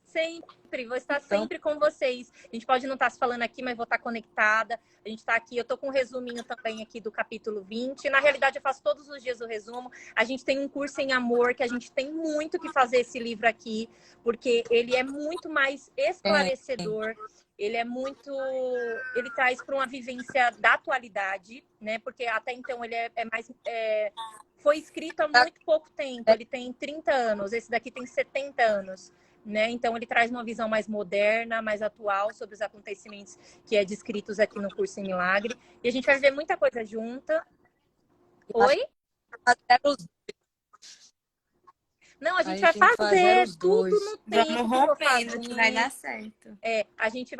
Sempre, vou estar sempre com vocês. A gente pode não estar se falando aqui, mas vou estar conectada. A gente está aqui, eu estou com um resuminho também aqui do capítulo 20. Na realidade, eu faço todos os dias o resumo. A gente tem um curso em amor, que a gente tem muito que fazer esse livro aqui, porque ele é muito mais esclarecedor. Ele ele traz para uma vivência da atualidade, né? Porque até então ele foi escrito há muito pouco tempo. Ele tem 30 anos, esse daqui tem 70 anos. Né? Então, ele traz uma visão mais moderna, mais atual sobre os acontecimentos que é descritos aqui no Curso em Milagre. E a gente vai ver muita coisa junta. Oi? Não, a gente vai fazer tudo no tempo. Vamos rompendo, que vai dar certo. A gente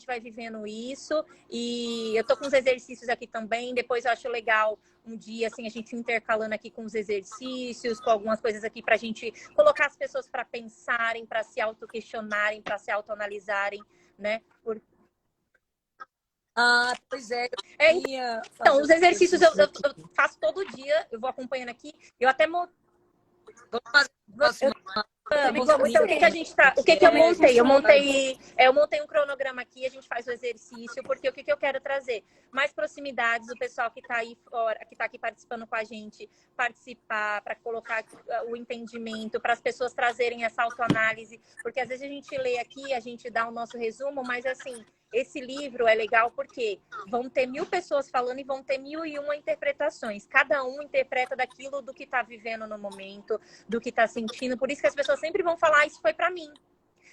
vai vivendo isso. E eu tô com os exercícios aqui também. Depois eu acho legal um dia, assim, a gente intercalando aqui com os exercícios, com algumas coisas aqui pra gente colocar as pessoas para pensarem, para se autoquestionarem, para se autoanalisarem, né? Pois é. Então, os exercícios eu faço todo dia, eu vou acompanhando aqui. Eu até Vamos fazer Então, o que eu montei? Eu montei um cronograma aqui, a gente faz o exercício, porque o que eu quero trazer? Mais proximidades, o pessoal que está aí fora, que está aqui participando com a gente, participar, para colocar o entendimento, para as pessoas trazerem essa autoanálise, porque às vezes a gente lê aqui, a gente dá o nosso resumo, mas assim, esse livro é legal porque vão ter 1000 pessoas falando e vão ter 1001 interpretações. Cada um interpreta daquilo do que está vivendo no momento, do que está sentindo. Por isso que as pessoas sempre vão falar, isso foi para mim.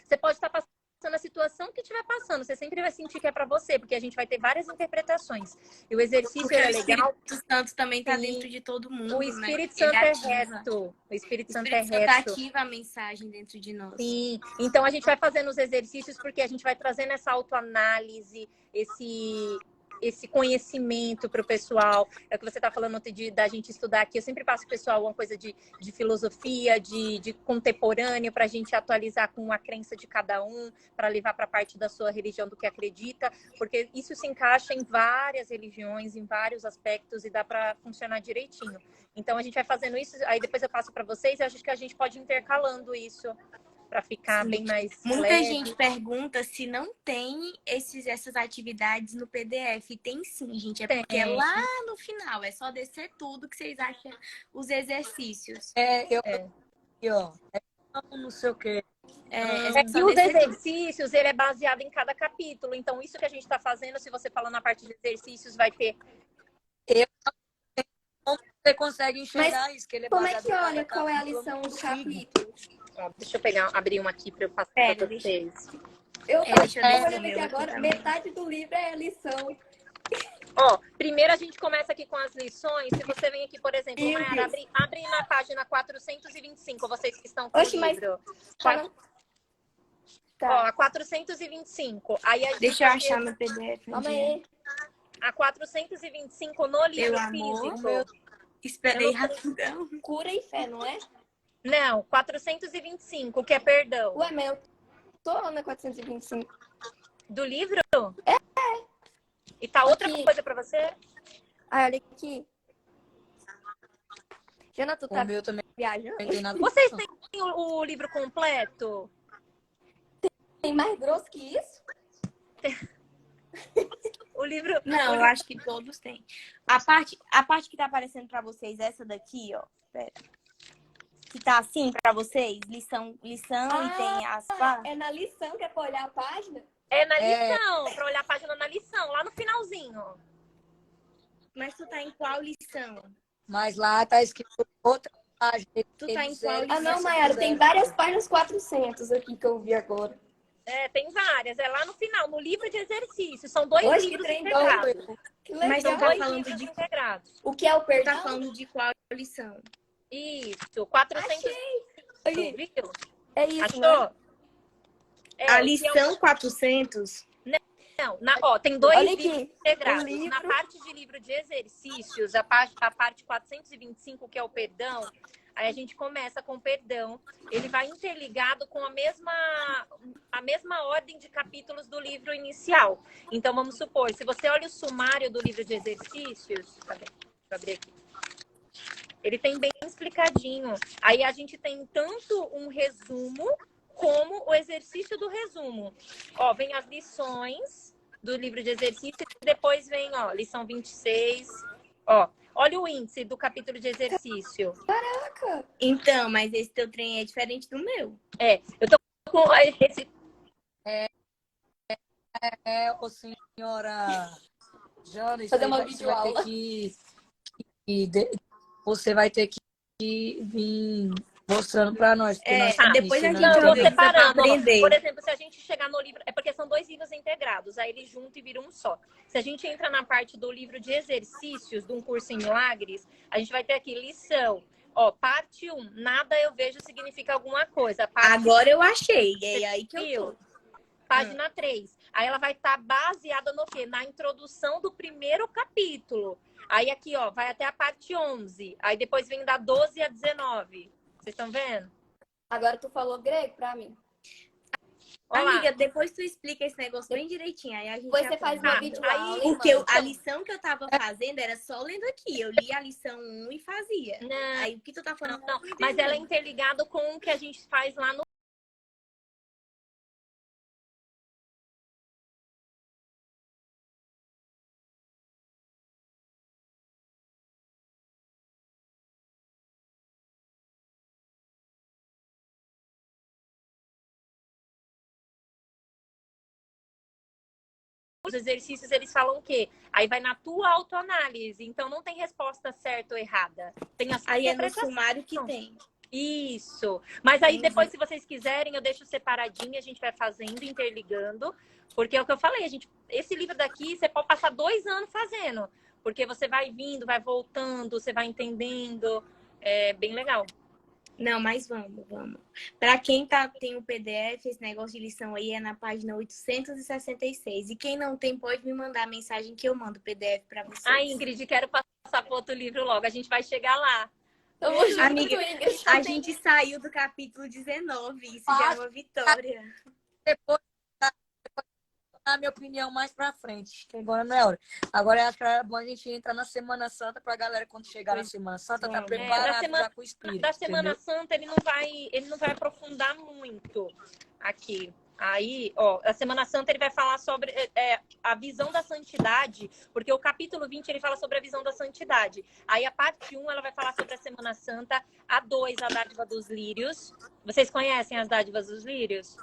Você pode estar passando a situação que estiver passando. Você sempre vai sentir que é para você, porque a gente vai ter várias interpretações. E o exercício Porque é o legal. Espírito Santo também está Sim. dentro de todo mundo, O né? Espírito Ele Santo é ativa. reto. O Espírito O Santo é Espírito Santo reto. ativa a mensagem dentro de nós. Sim. Então a gente vai fazendo os exercícios porque a gente vai trazendo essa autoanálise, esse conhecimento para o pessoal. É o que você está falando da gente estudar aqui. Eu sempre passo para o pessoal uma coisa de filosofia, de contemporâneo, para a gente atualizar com a crença de cada um, para levar para a parte da sua religião do que acredita, porque isso se encaixa em várias religiões, em vários aspectos e dá para funcionar direitinho. Então a gente vai fazendo isso, aí depois eu passo para vocês e acho que a gente pode ir intercalando isso para ficar Sim. bem mais Muita leve. gente pergunta se não tem essas atividades no PDF. Tem sim, gente. É porque é lá no final. É só descer tudo que vocês acham os exercícios. Aqui, ó. Não sei o quê. E os exercícios, ele é baseado em cada capítulo. Então, isso que a gente está fazendo, se você falar na parte de exercícios, vai ter... Como você consegue enxergar isso? Que ele é Como é baseado que em cada olha qual é a capítulo, lição eu não do consigo. capítulo? Ó, deixa eu abrir um aqui para eu passar Pera, para vocês. Eu deixa eu tô descer olhando o meu aqui aqui agora, também. metade do livro é a lição. Ó, primeiro a gente começa aqui com as lições. Se você vem aqui, por exemplo, Meu Mayara, Deus. abre na página 425, vocês que estão com Oxe, o mas... livro. Tá. Ó, a 425. Aí a gente Deixa eu vai achar ter meu PDF. Calma aí. a 425 no livro Meu amor, físico. Esperei rapidão. Cura e fé, não é? Não, 425, que é perdão. Ué, mas eu tô na 425. Do livro? É. E tá outra Aqui. coisa pra você? Ah, olha aqui. Jana, tu tá O meu também viajando? não tem nada. Vocês têm o livro completo? Tem mais grosso que isso? O livro... Não, eu acho que todos têm. A parte que tá aparecendo pra vocês, essa daqui, ó. Pera. Que tá assim pra vocês, lição e tem as partes. É na lição que é pra olhar a página? É na lição, pra olhar a página na lição, lá no finalzinho. Mas tu tá em qual lição? Mas lá tá escrito outra página. Tu tá em qual Ah, não, lição? Mayara, tem várias páginas 400 aqui que eu vi agora. É, tem várias. É lá no final, no livro de exercícios. São dois Hoje que livros trem integrados. doido. Que legal. Mas São não tá dois falando livros de... integrados. O que é o Tu perdão? tá falando de qual lição? Isso, 400. Aí, Viu? é isso, né? Achou? É, A o que lição 400? Não, ó, tem dois Olha livros aqui, integrados. o livro- Na parte de livro de exercícios, a parte 425, que é o perdão, aí a gente começa com o perdão. Ele vai interligado com a mesma ordem de capítulos do livro inicial. Então, vamos supor, se você olha o sumário do livro de exercícios... Cadê? Deixa eu abrir aqui. Ele tem bem explicadinho. Aí a gente tem tanto um resumo como o exercício do resumo. Ó, vem as lições do livro de exercício e depois vem, ó, lição 26. Ó, olha o índice do capítulo de exercício. Caraca. Então, mas esse teu trem é diferente do meu. É, eu tô com esse... Ô senhora Jana, isso Fazer aí uma você vai ter videoaula. você vai ter que vir mostrando pra nós. Porque nós estamos Depois a ensinando gente Não, vou também. organiza pra separando. Ó. aprender. Por exemplo, se a gente chegar no livro... É porque são dois livros integrados. Aí eles juntam e viram um só. Se a gente entra na parte do livro de exercícios, de um curso em milagres, a gente vai ter aqui lição. Ó, parte 1. Nada eu vejo significa alguma coisa. Parte Agora eu achei. É aí que eu tô. Página 3. Aí ela vai estar baseada no quê? Na introdução do primeiro capítulo. Aí aqui, ó, vai até a parte 11. Aí depois vem da 12 a 19. Vocês estão vendo? Agora tu falou grego pra mim. Olha lá. Amiga, depois tu explica esse negócio bem direitinho. Aí a gente Depois você faz uma aprende. videoaula. Porque irmã. a lição que eu tava fazendo era só lendo aqui. Eu li a lição 1 e fazia. Não, Aí o que tu tá falando? não. Mas ela é interligada com o que a gente faz lá no... Os exercícios, eles falam o quê? Aí vai na tua autoanálise. Então, não tem resposta certa ou errada. Tem a sua Aí é no interpretação. sumário que tem. Isso. Mas aí depois, se vocês quiserem, eu deixo separadinho, a gente vai fazendo, interligando. Porque é o que eu falei, esse livro daqui, você pode passar 2 anos fazendo. Porque você vai vindo, vai voltando, você vai entendendo. É bem legal. Não, mas vamos. Para quem tem o PDF, esse negócio de lição aí é na página 866. E quem não tem, pode me mandar a mensagem que eu mando o PDF para vocês. Ai, Ingrid, quero passar para outro livro logo. A gente vai chegar lá. Amiga, a gente saiu do capítulo 19. Isso já é uma vitória. Depois, a minha opinião mais pra frente, que agora não é hora. Agora eu acho que é bom a gente entrar na Semana Santa pra galera, quando chegar na Semana Santa, tá preparado já com o espírito. Da Semana Santa, ele não vai aprofundar muito aqui. Aí, ó, a Semana Santa ele vai falar sobre a visão da santidade, porque o capítulo 20 ele fala sobre a visão da santidade. Aí a parte 1 ela vai falar sobre a Semana Santa, a 2 a dádiva dos lírios. Vocês conhecem as dádivas dos lírios?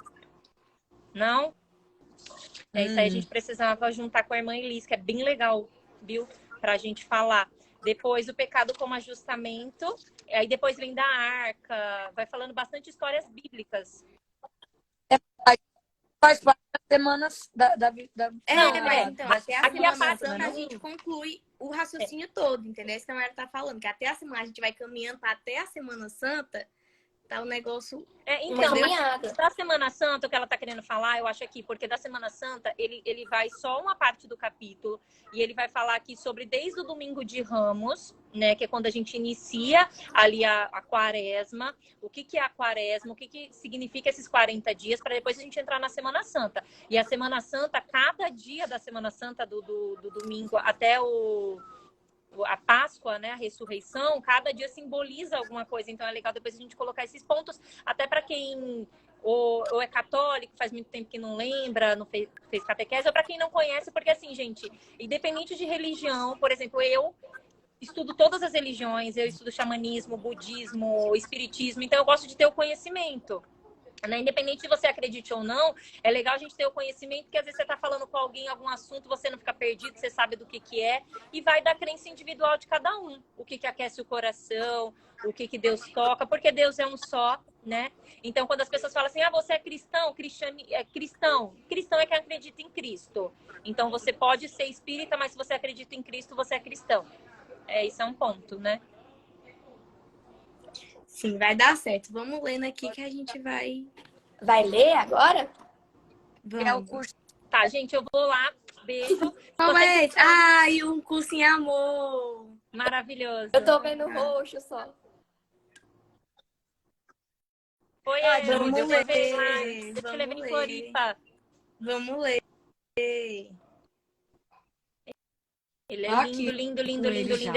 Não? Isso aí a gente precisava juntar com a irmã Elis, que é bem legal, viu? Pra gente falar. Depois o pecado como ajustamento. Aí depois vem da arca. Vai falando bastante histórias bíblicas. Faz parte das semanas Então, até a aqui Semana Santa a gente conclui o raciocínio todo, entendeu? Então ela tá falando que até a semana a gente vai caminhando para até a Semana Santa, tá o negócio. Então, da Semana Santa, o que ela tá querendo falar, eu acho aqui, porque da Semana Santa ele vai só uma parte do capítulo e ele vai falar aqui sobre desde o domingo de Ramos, né, que é quando a gente inicia ali a quaresma, o que é a quaresma, o que significa esses 40 dias, para depois a gente entrar na Semana Santa. E a Semana Santa, cada dia da Semana Santa, do domingo até a Páscoa, né, a ressurreição, cada dia simboliza alguma coisa. Então é legal depois a gente colocar esses pontos, até para quem ou é católico, faz muito tempo que não lembra, não fez catequese, ou para quem não conhece, porque assim, gente, independente de religião, por exemplo, eu estudo todas as religiões, eu estudo xamanismo, budismo, espiritismo, então eu gosto de ter o conhecimento. Né? Independente de você acredite ou não, é legal a gente ter o conhecimento, que às vezes você está falando com alguém algum assunto, você não fica perdido, você sabe do que é, e vai da crença individual de cada um. O que aquece o coração, o que Deus toca, porque Deus é um só, né? Então, quando as pessoas falam assim, você é cristão, cristão é quem acredita em Cristo. Então, você pode ser espírita, mas se você acredita em Cristo, você é cristão. Isso é um ponto, né? Sim, vai dar certo. Vamos lendo aqui que a gente vai... Vai ler agora? Vamos. É o curso. Tá, gente, eu vou lá. Beijo. Ai, um curso em amor. Maravilhoso. Eu tô vendo roxo só. Oi, vamos eu ler. Deixa eu levar em Floripa. Vamos ler. Ele é lindo.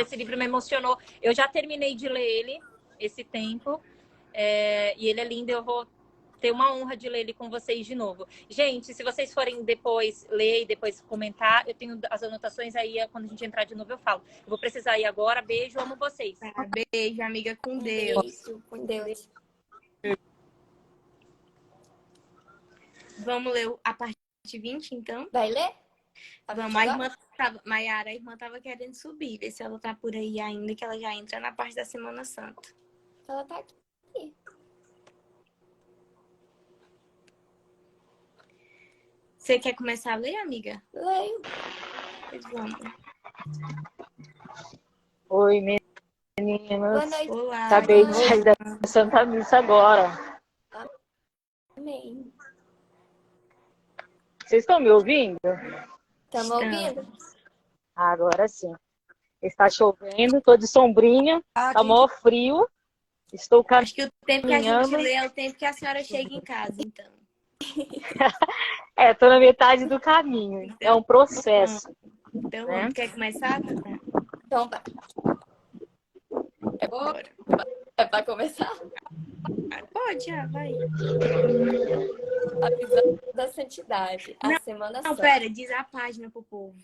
Esse livro me emocionou. Eu já terminei de ler ele esse tempo. E ele é lindo. Eu vou ter uma honra de ler ele com vocês de novo. Gente, se vocês forem depois ler e depois comentar, eu tenho as anotações aí. Quando a gente entrar de novo, eu falo. Eu vou precisar ir agora. Beijo, amo vocês. Beijo, amiga, com Deus. Beijo, com Deus. Vamos ler a parte 20, então? Vai ler? Vamos, Maiara, a irmã tava querendo subir, ver se ela tá por aí ainda, que ela já entra na parte da Semana Santa. Ela tá aqui. Você quer começar a ler, amiga? Leio. Pois vamos. Oi, meninas. Boa noite. Olá. Acabei de sair da Santa Missa agora. Amém. Vocês estão me ouvindo? Estamos ouvindo? Agora sim. Está chovendo, estou de sombrinha, tá mó frio. Estou Acho que o tempo que a gente caminhando. lê é o tempo que a senhora chega em casa, então. Estou na metade do caminho. É um processo. Então, né? quer começar, Tata? Então vai. Bora. É pra começar? Pode, já, vai. A visão da santidade. A Semana Não, Santa. pera, diz a página pro povo.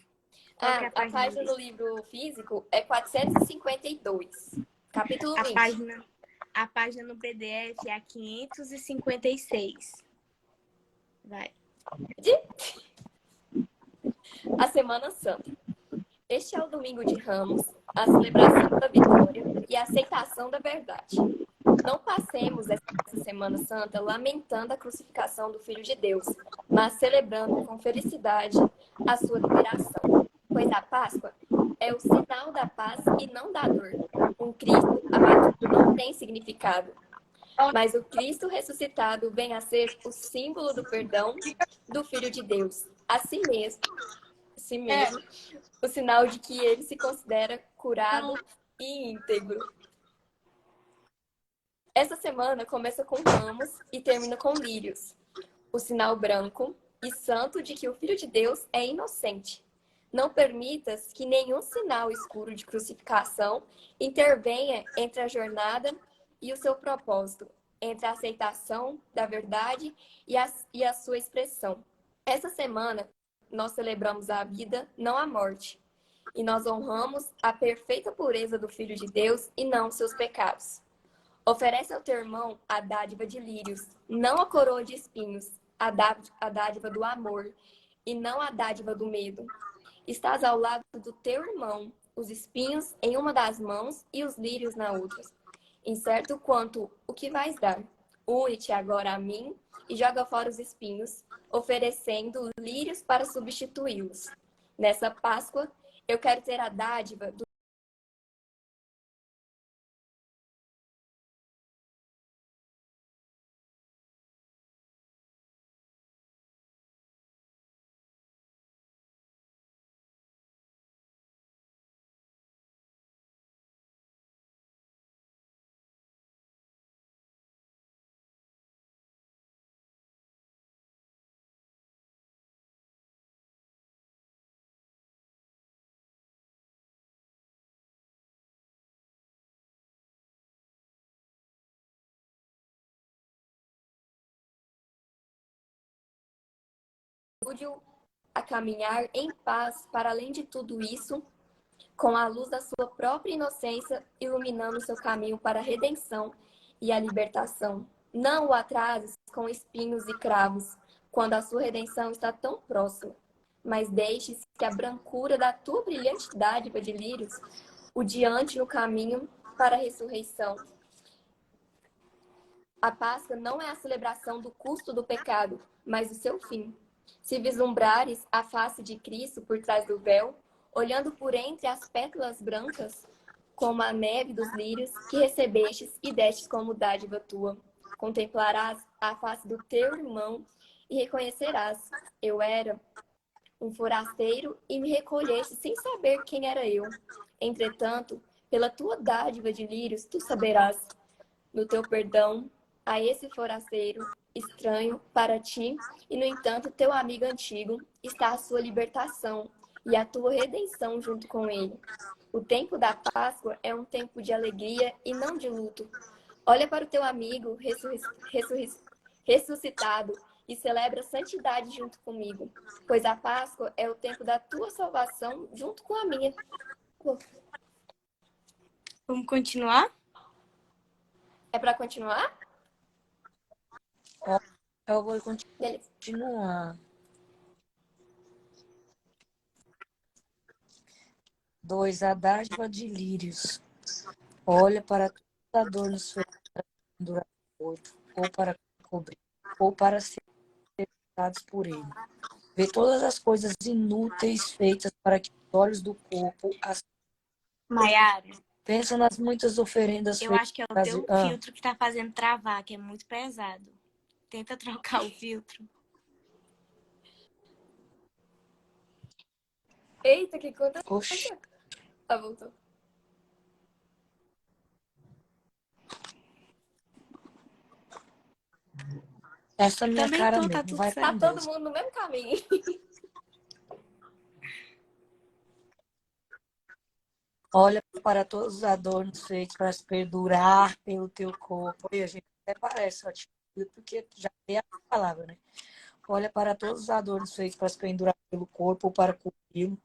Qual que é A página do livro físico é 452. Capítulo 20. A página no PDF é a 556. Vai. A Semana Santa. Este é o domingo de Ramos, a celebração da vitória e a aceitação da verdade. Não passemos essa Semana Santa lamentando a crucificação do Filho de Deus, mas celebrando com felicidade a sua liberação. Pois a Páscoa é o sinal da paz e não da dor. Um Cristo abatido não tem significado, mas o Cristo ressuscitado vem a ser o símbolo do perdão do Filho de Deus. Assim mesmo, o sinal de que ele se considera curado e íntegro. Essa semana começa com ramos e termina com lírios, o sinal branco e santo de que o Filho de Deus é inocente. Não permitas que nenhum sinal escuro de crucificação intervenha entre a jornada e o seu propósito, entre a aceitação da verdade e a sua expressão. Essa semana, nós celebramos a vida, não a morte, e nós honramos a perfeita pureza do Filho de Deus e não seus pecados. Oferece ao teu irmão a dádiva de lírios, não a coroa de espinhos, a dádiva do amor, e não a dádiva do medo. Estás ao lado do teu irmão, os espinhos em uma das mãos e os lírios na outra. Incerto quanto o que vais dar. Une-te agora a mim e joga fora os espinhos, oferecendo lírios para substituí-los. Nessa Páscoa, eu quero ter a dádiva do ajude-o a caminhar em paz para além de tudo isso, com a luz da sua própria inocência, iluminando seu caminho para a redenção e a libertação. Não o atrases com espinhos e cravos, quando a sua redenção está tão próxima, mas deixes que a brancura da tua brilhante dádiva de lírios o diante no caminho para a ressurreição. A Páscoa não é a celebração do custo do pecado, mas o seu fim. Se vislumbrares a face de Cristo por trás do véu, olhando por entre as pétalas brancas, como a neve dos lírios que recebestes e destes como dádiva tua, contemplarás a face do teu irmão e reconhecerás: eu era um forasteiro e me recolheste sem saber quem era eu. Entretanto, pela tua dádiva de lírios, tu saberás, no teu perdão, a esse forasteiro estranho para ti, e no entanto teu amigo antigo, está a sua libertação e a tua redenção junto com ele. O tempo da Páscoa é um tempo de alegria e não de luto. Olha para o teu amigo ressuscitado e celebra a santidade junto comigo, pois a Páscoa é o tempo da tua salvação junto com a minha. Vamos continuar? É para continuar? Eu vou Beleza. continuar. 2. A dádiva de lírios. Olha para toda a dor nos feitos para pendurar o corpo, ou para cobrir, ou para ser usados por ele. Vê todas as coisas inúteis feitas para que os olhos do corpo as... Maiara, Pensa nas muitas oferendas eu feitas. acho que é o teu filtro que tá fazendo travar, que é muito pesado. Tenta trocar o filtro. Eita, que conta. Oxi. Ah, voltou. Essa é a minha Também cara tô, tá mesmo. tudo Vai certo. Tá com todo Deus. mundo no mesmo caminho. Olha para todos os adornos feitos para se perdurar pelo teu corpo. E a gente até parece, ó, porque já tem a palavra, né? Olha para todos os adornos feitos para se pendurar pelo corpo, ou para cobri-lo,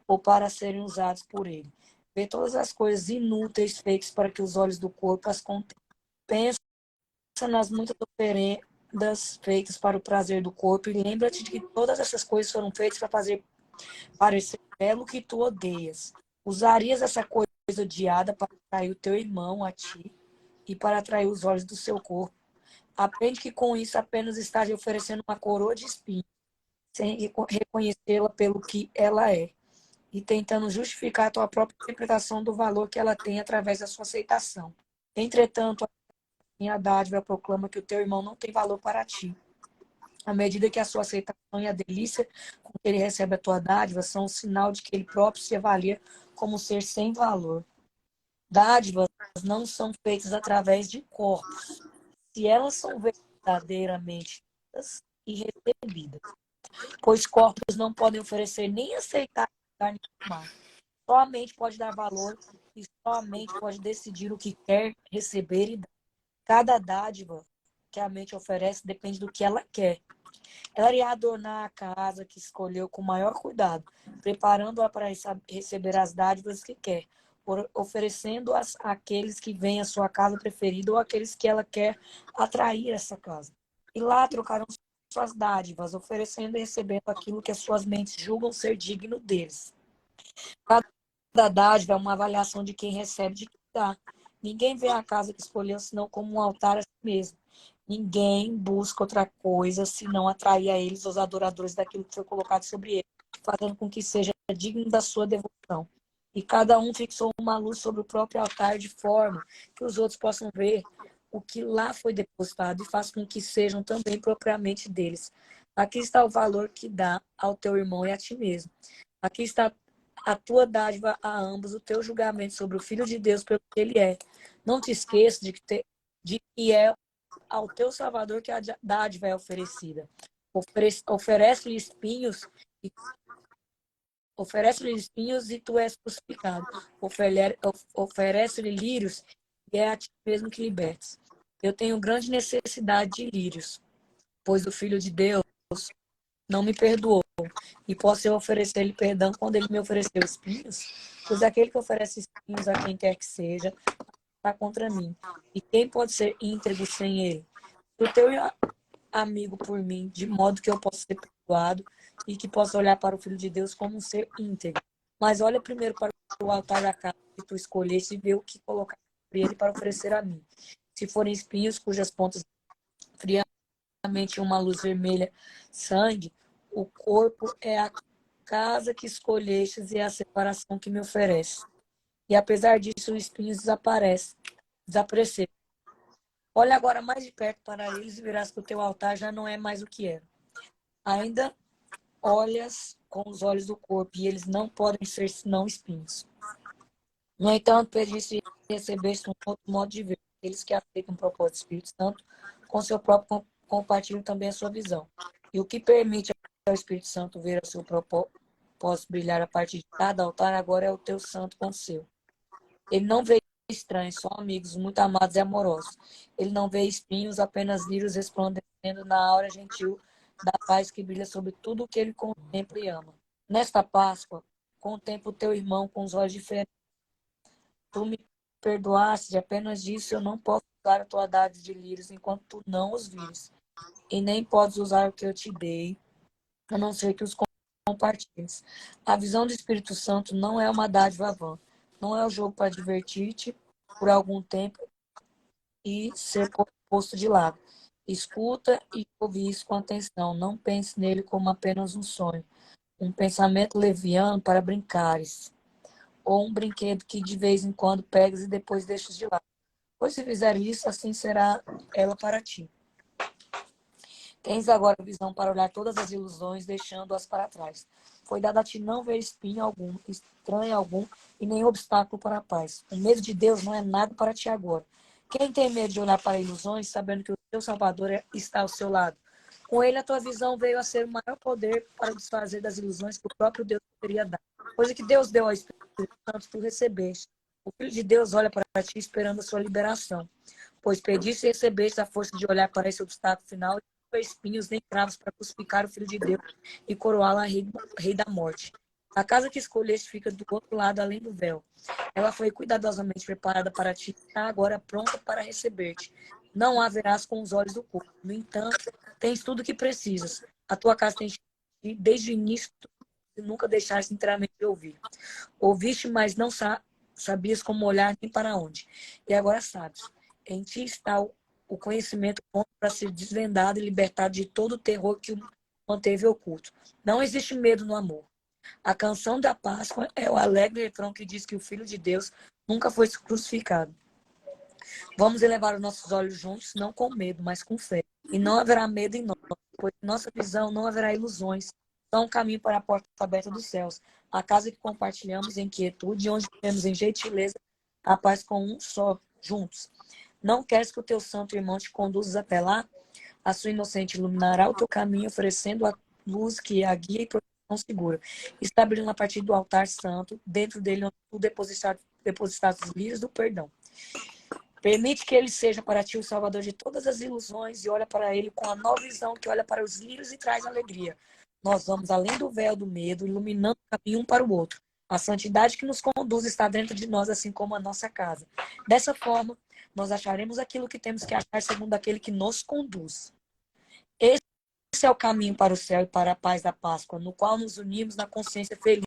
ou para serem usados por ele. Vê todas as coisas inúteis feitas para que os olhos do corpo as contemplem. Pensa nas muitas oferendas feitas para o prazer do corpo e lembra-te de que todas essas coisas foram feitas para fazer parecer belo que tu odeias. Usarias essa coisa odiada para atrair o teu irmão a ti? e para atrair os olhos do seu corpo. Aprende que com isso apenas está lhe oferecendo uma coroa de espinhos, sem reconhecê-la pelo que ela é, e tentando justificar a tua própria interpretação do valor que ela tem através da sua aceitação. Entretanto, a dádiva proclama que o teu irmão não tem valor para ti. À medida que a sua aceitação e a delícia com que ele recebe a tua dádiva são um sinal de que ele próprio se avalia como um ser sem valor. Dádivas não são feitas através de corpos, se elas são verdadeiramente dadas e recebidas, pois corpos não podem oferecer nem aceitar carne nenhuma. Só a mente pode dar valor e só a mente pode decidir o que quer receber e dar. Cada dádiva que a mente oferece depende do que ela quer. Ela irá adornar a casa que escolheu com maior cuidado, preparando-a para receber as dádivas que quer, oferecendo-as àqueles que vêm à sua casa preferida ou àqueles que ela quer atrair a essa casa. E lá trocarão suas dádivas, oferecendo e recebendo aquilo que as suas mentes julgam ser digno deles. Cada dádiva é uma avaliação de quem recebe de quem dá. Ninguém vê a casa que escolheu senão como um altar a si mesmo. Ninguém busca outra coisa senão atrair a eles os adoradores daquilo que foi colocado sobre eles, fazendo com que seja digno da sua devoção. E cada um fixou uma luz sobre o próprio altar de forma que os outros possam ver o que lá foi depositado e faz com que sejam também propriamente deles. Aqui está o valor que dá ao teu irmão e a ti mesmo. Aqui está a tua dádiva a ambos, o teu julgamento sobre o Filho de Deus pelo que ele é. Não te esqueças de que é ao teu Salvador que a dádiva é oferecida. Oferece-lhe espinhos e tu és crucificado. Oferece-lhe lírios e é a ti mesmo que libertes. Eu tenho grande necessidade de lírios, pois o Filho de Deus não me perdoou. E posso eu oferecer-lhe perdão quando ele me ofereceu espinhos? Pois aquele que oferece espinhos a quem quer que seja, está contra mim. E quem pode ser íntegro sem ele? O teu amigo por mim, de modo que eu possa ser perdoado e que possa olhar para o Filho de Deus como um ser íntegro. Mas olha primeiro para o altar da casa que tu escolheste e vê o que colocar sobre ele para oferecer a mim. Se forem espinhos cujas pontas friamente uma luz vermelha, sangue, o corpo é a casa que escolhestes e é a separação que me oferece. E apesar disso, os espinhos desapareceram. Olha agora mais de perto para eles e verás que o teu altar já não é mais o que era. Ainda olhas com os olhos do corpo e eles não podem ser senão espinhos. No entanto, pediste e recebeste um outro modo de ver. Eles que aceitam o propósito do Espírito Santo, com seu próprio compartilham também a sua visão. E o que permite ao Espírito Santo ver o seu propósito brilhar a partir de cada altar, agora é o teu santo com o seu. Ele não vê estranhos, só amigos muito amados e amorosos. Ele não vê espinhos, apenas lírios resplandecendo na aura gentil da paz que brilha sobre tudo o que ele contempla e ama. Nesta Páscoa, contempla o teu irmão com os olhos diferentes. Tu me perdoaste, apenas disso eu não posso usar a tua dádiva de lírios enquanto tu não os vires. E nem podes usar o que eu te dei, a não ser que os compartilhes. A visão do Espírito Santo não é uma dádiva vã. Não é o jogo para divertir-te por algum tempo e ser posto de lado. Escuta e ouve isso com atenção. Não pense nele como apenas um sonho, um pensamento leviano para brincares, ou um brinquedo que de vez em quando pegas e depois deixas de lado. Pois se fizer isso, assim será ela para ti. Tens agora visão para olhar todas as ilusões, deixando-as para trás. Foi dado a ti não ver espinho algum, estranho algum e nem obstáculo para a paz. O medo de Deus não é nada para ti agora. Quem tem medo de olhar para ilusões, sabendo que o teu Salvador está ao seu lado? Com ele, a tua visão veio a ser o maior poder para desfazer das ilusões que o próprio Deus poderia dar. Coisa que Deus deu ao Espírito Santo, tu recebeste. O Filho de Deus olha para ti esperando a sua liberação. Pois pediste e recebeste a força de olhar para esse obstáculo final e espinhos nem cravos para crucificar o Filho de Deus e coroá-lo a rei da morte. A casa que escolheste fica do outro lado, além do véu. Ela foi cuidadosamente preparada para ti e está agora pronta para receber-te. Não a verás com os olhos do corpo. No entanto, tens tudo o que precisas. A tua casa tem desde o início e nunca deixaste inteiramente de ouvir. Ouviste, mas não sabias como olhar nem para onde. E agora sabes. Em ti está o conhecimento pronto para ser desvendado e libertado de todo o terror que o manteve oculto. Não existe medo no amor. A canção da Páscoa é o alegre refrão que diz que o Filho de Deus nunca foi crucificado. Vamos elevar os nossos olhos juntos, não com medo, mas com fé. E não haverá medo em nós, pois em nossa visão não haverá ilusões. Só um caminho para a porta aberta dos céus. A casa que compartilhamos em quietude, onde temos em gentileza a paz com um só, juntos. Não queres que o teu santo irmão te conduza até lá? A sua inocente iluminará o teu caminho, oferecendo a luz que a guia e proteção segura. Estabelecendo a partir do altar santo, dentro dele onde tu depositaste os lírios do perdão. Permite que ele seja para ti o salvador de todas as ilusões e olha para ele com a nova visão que olha para os lírios e traz alegria. Nós vamos além do véu do medo, iluminando o caminho um para o outro. A santidade que nos conduz está dentro de nós, assim como a nossa casa. Dessa forma, nós acharemos aquilo que temos que achar segundo aquele que nos conduz. Esse é o caminho para o céu e para a paz da Páscoa, no qual nos unimos na consciência feliz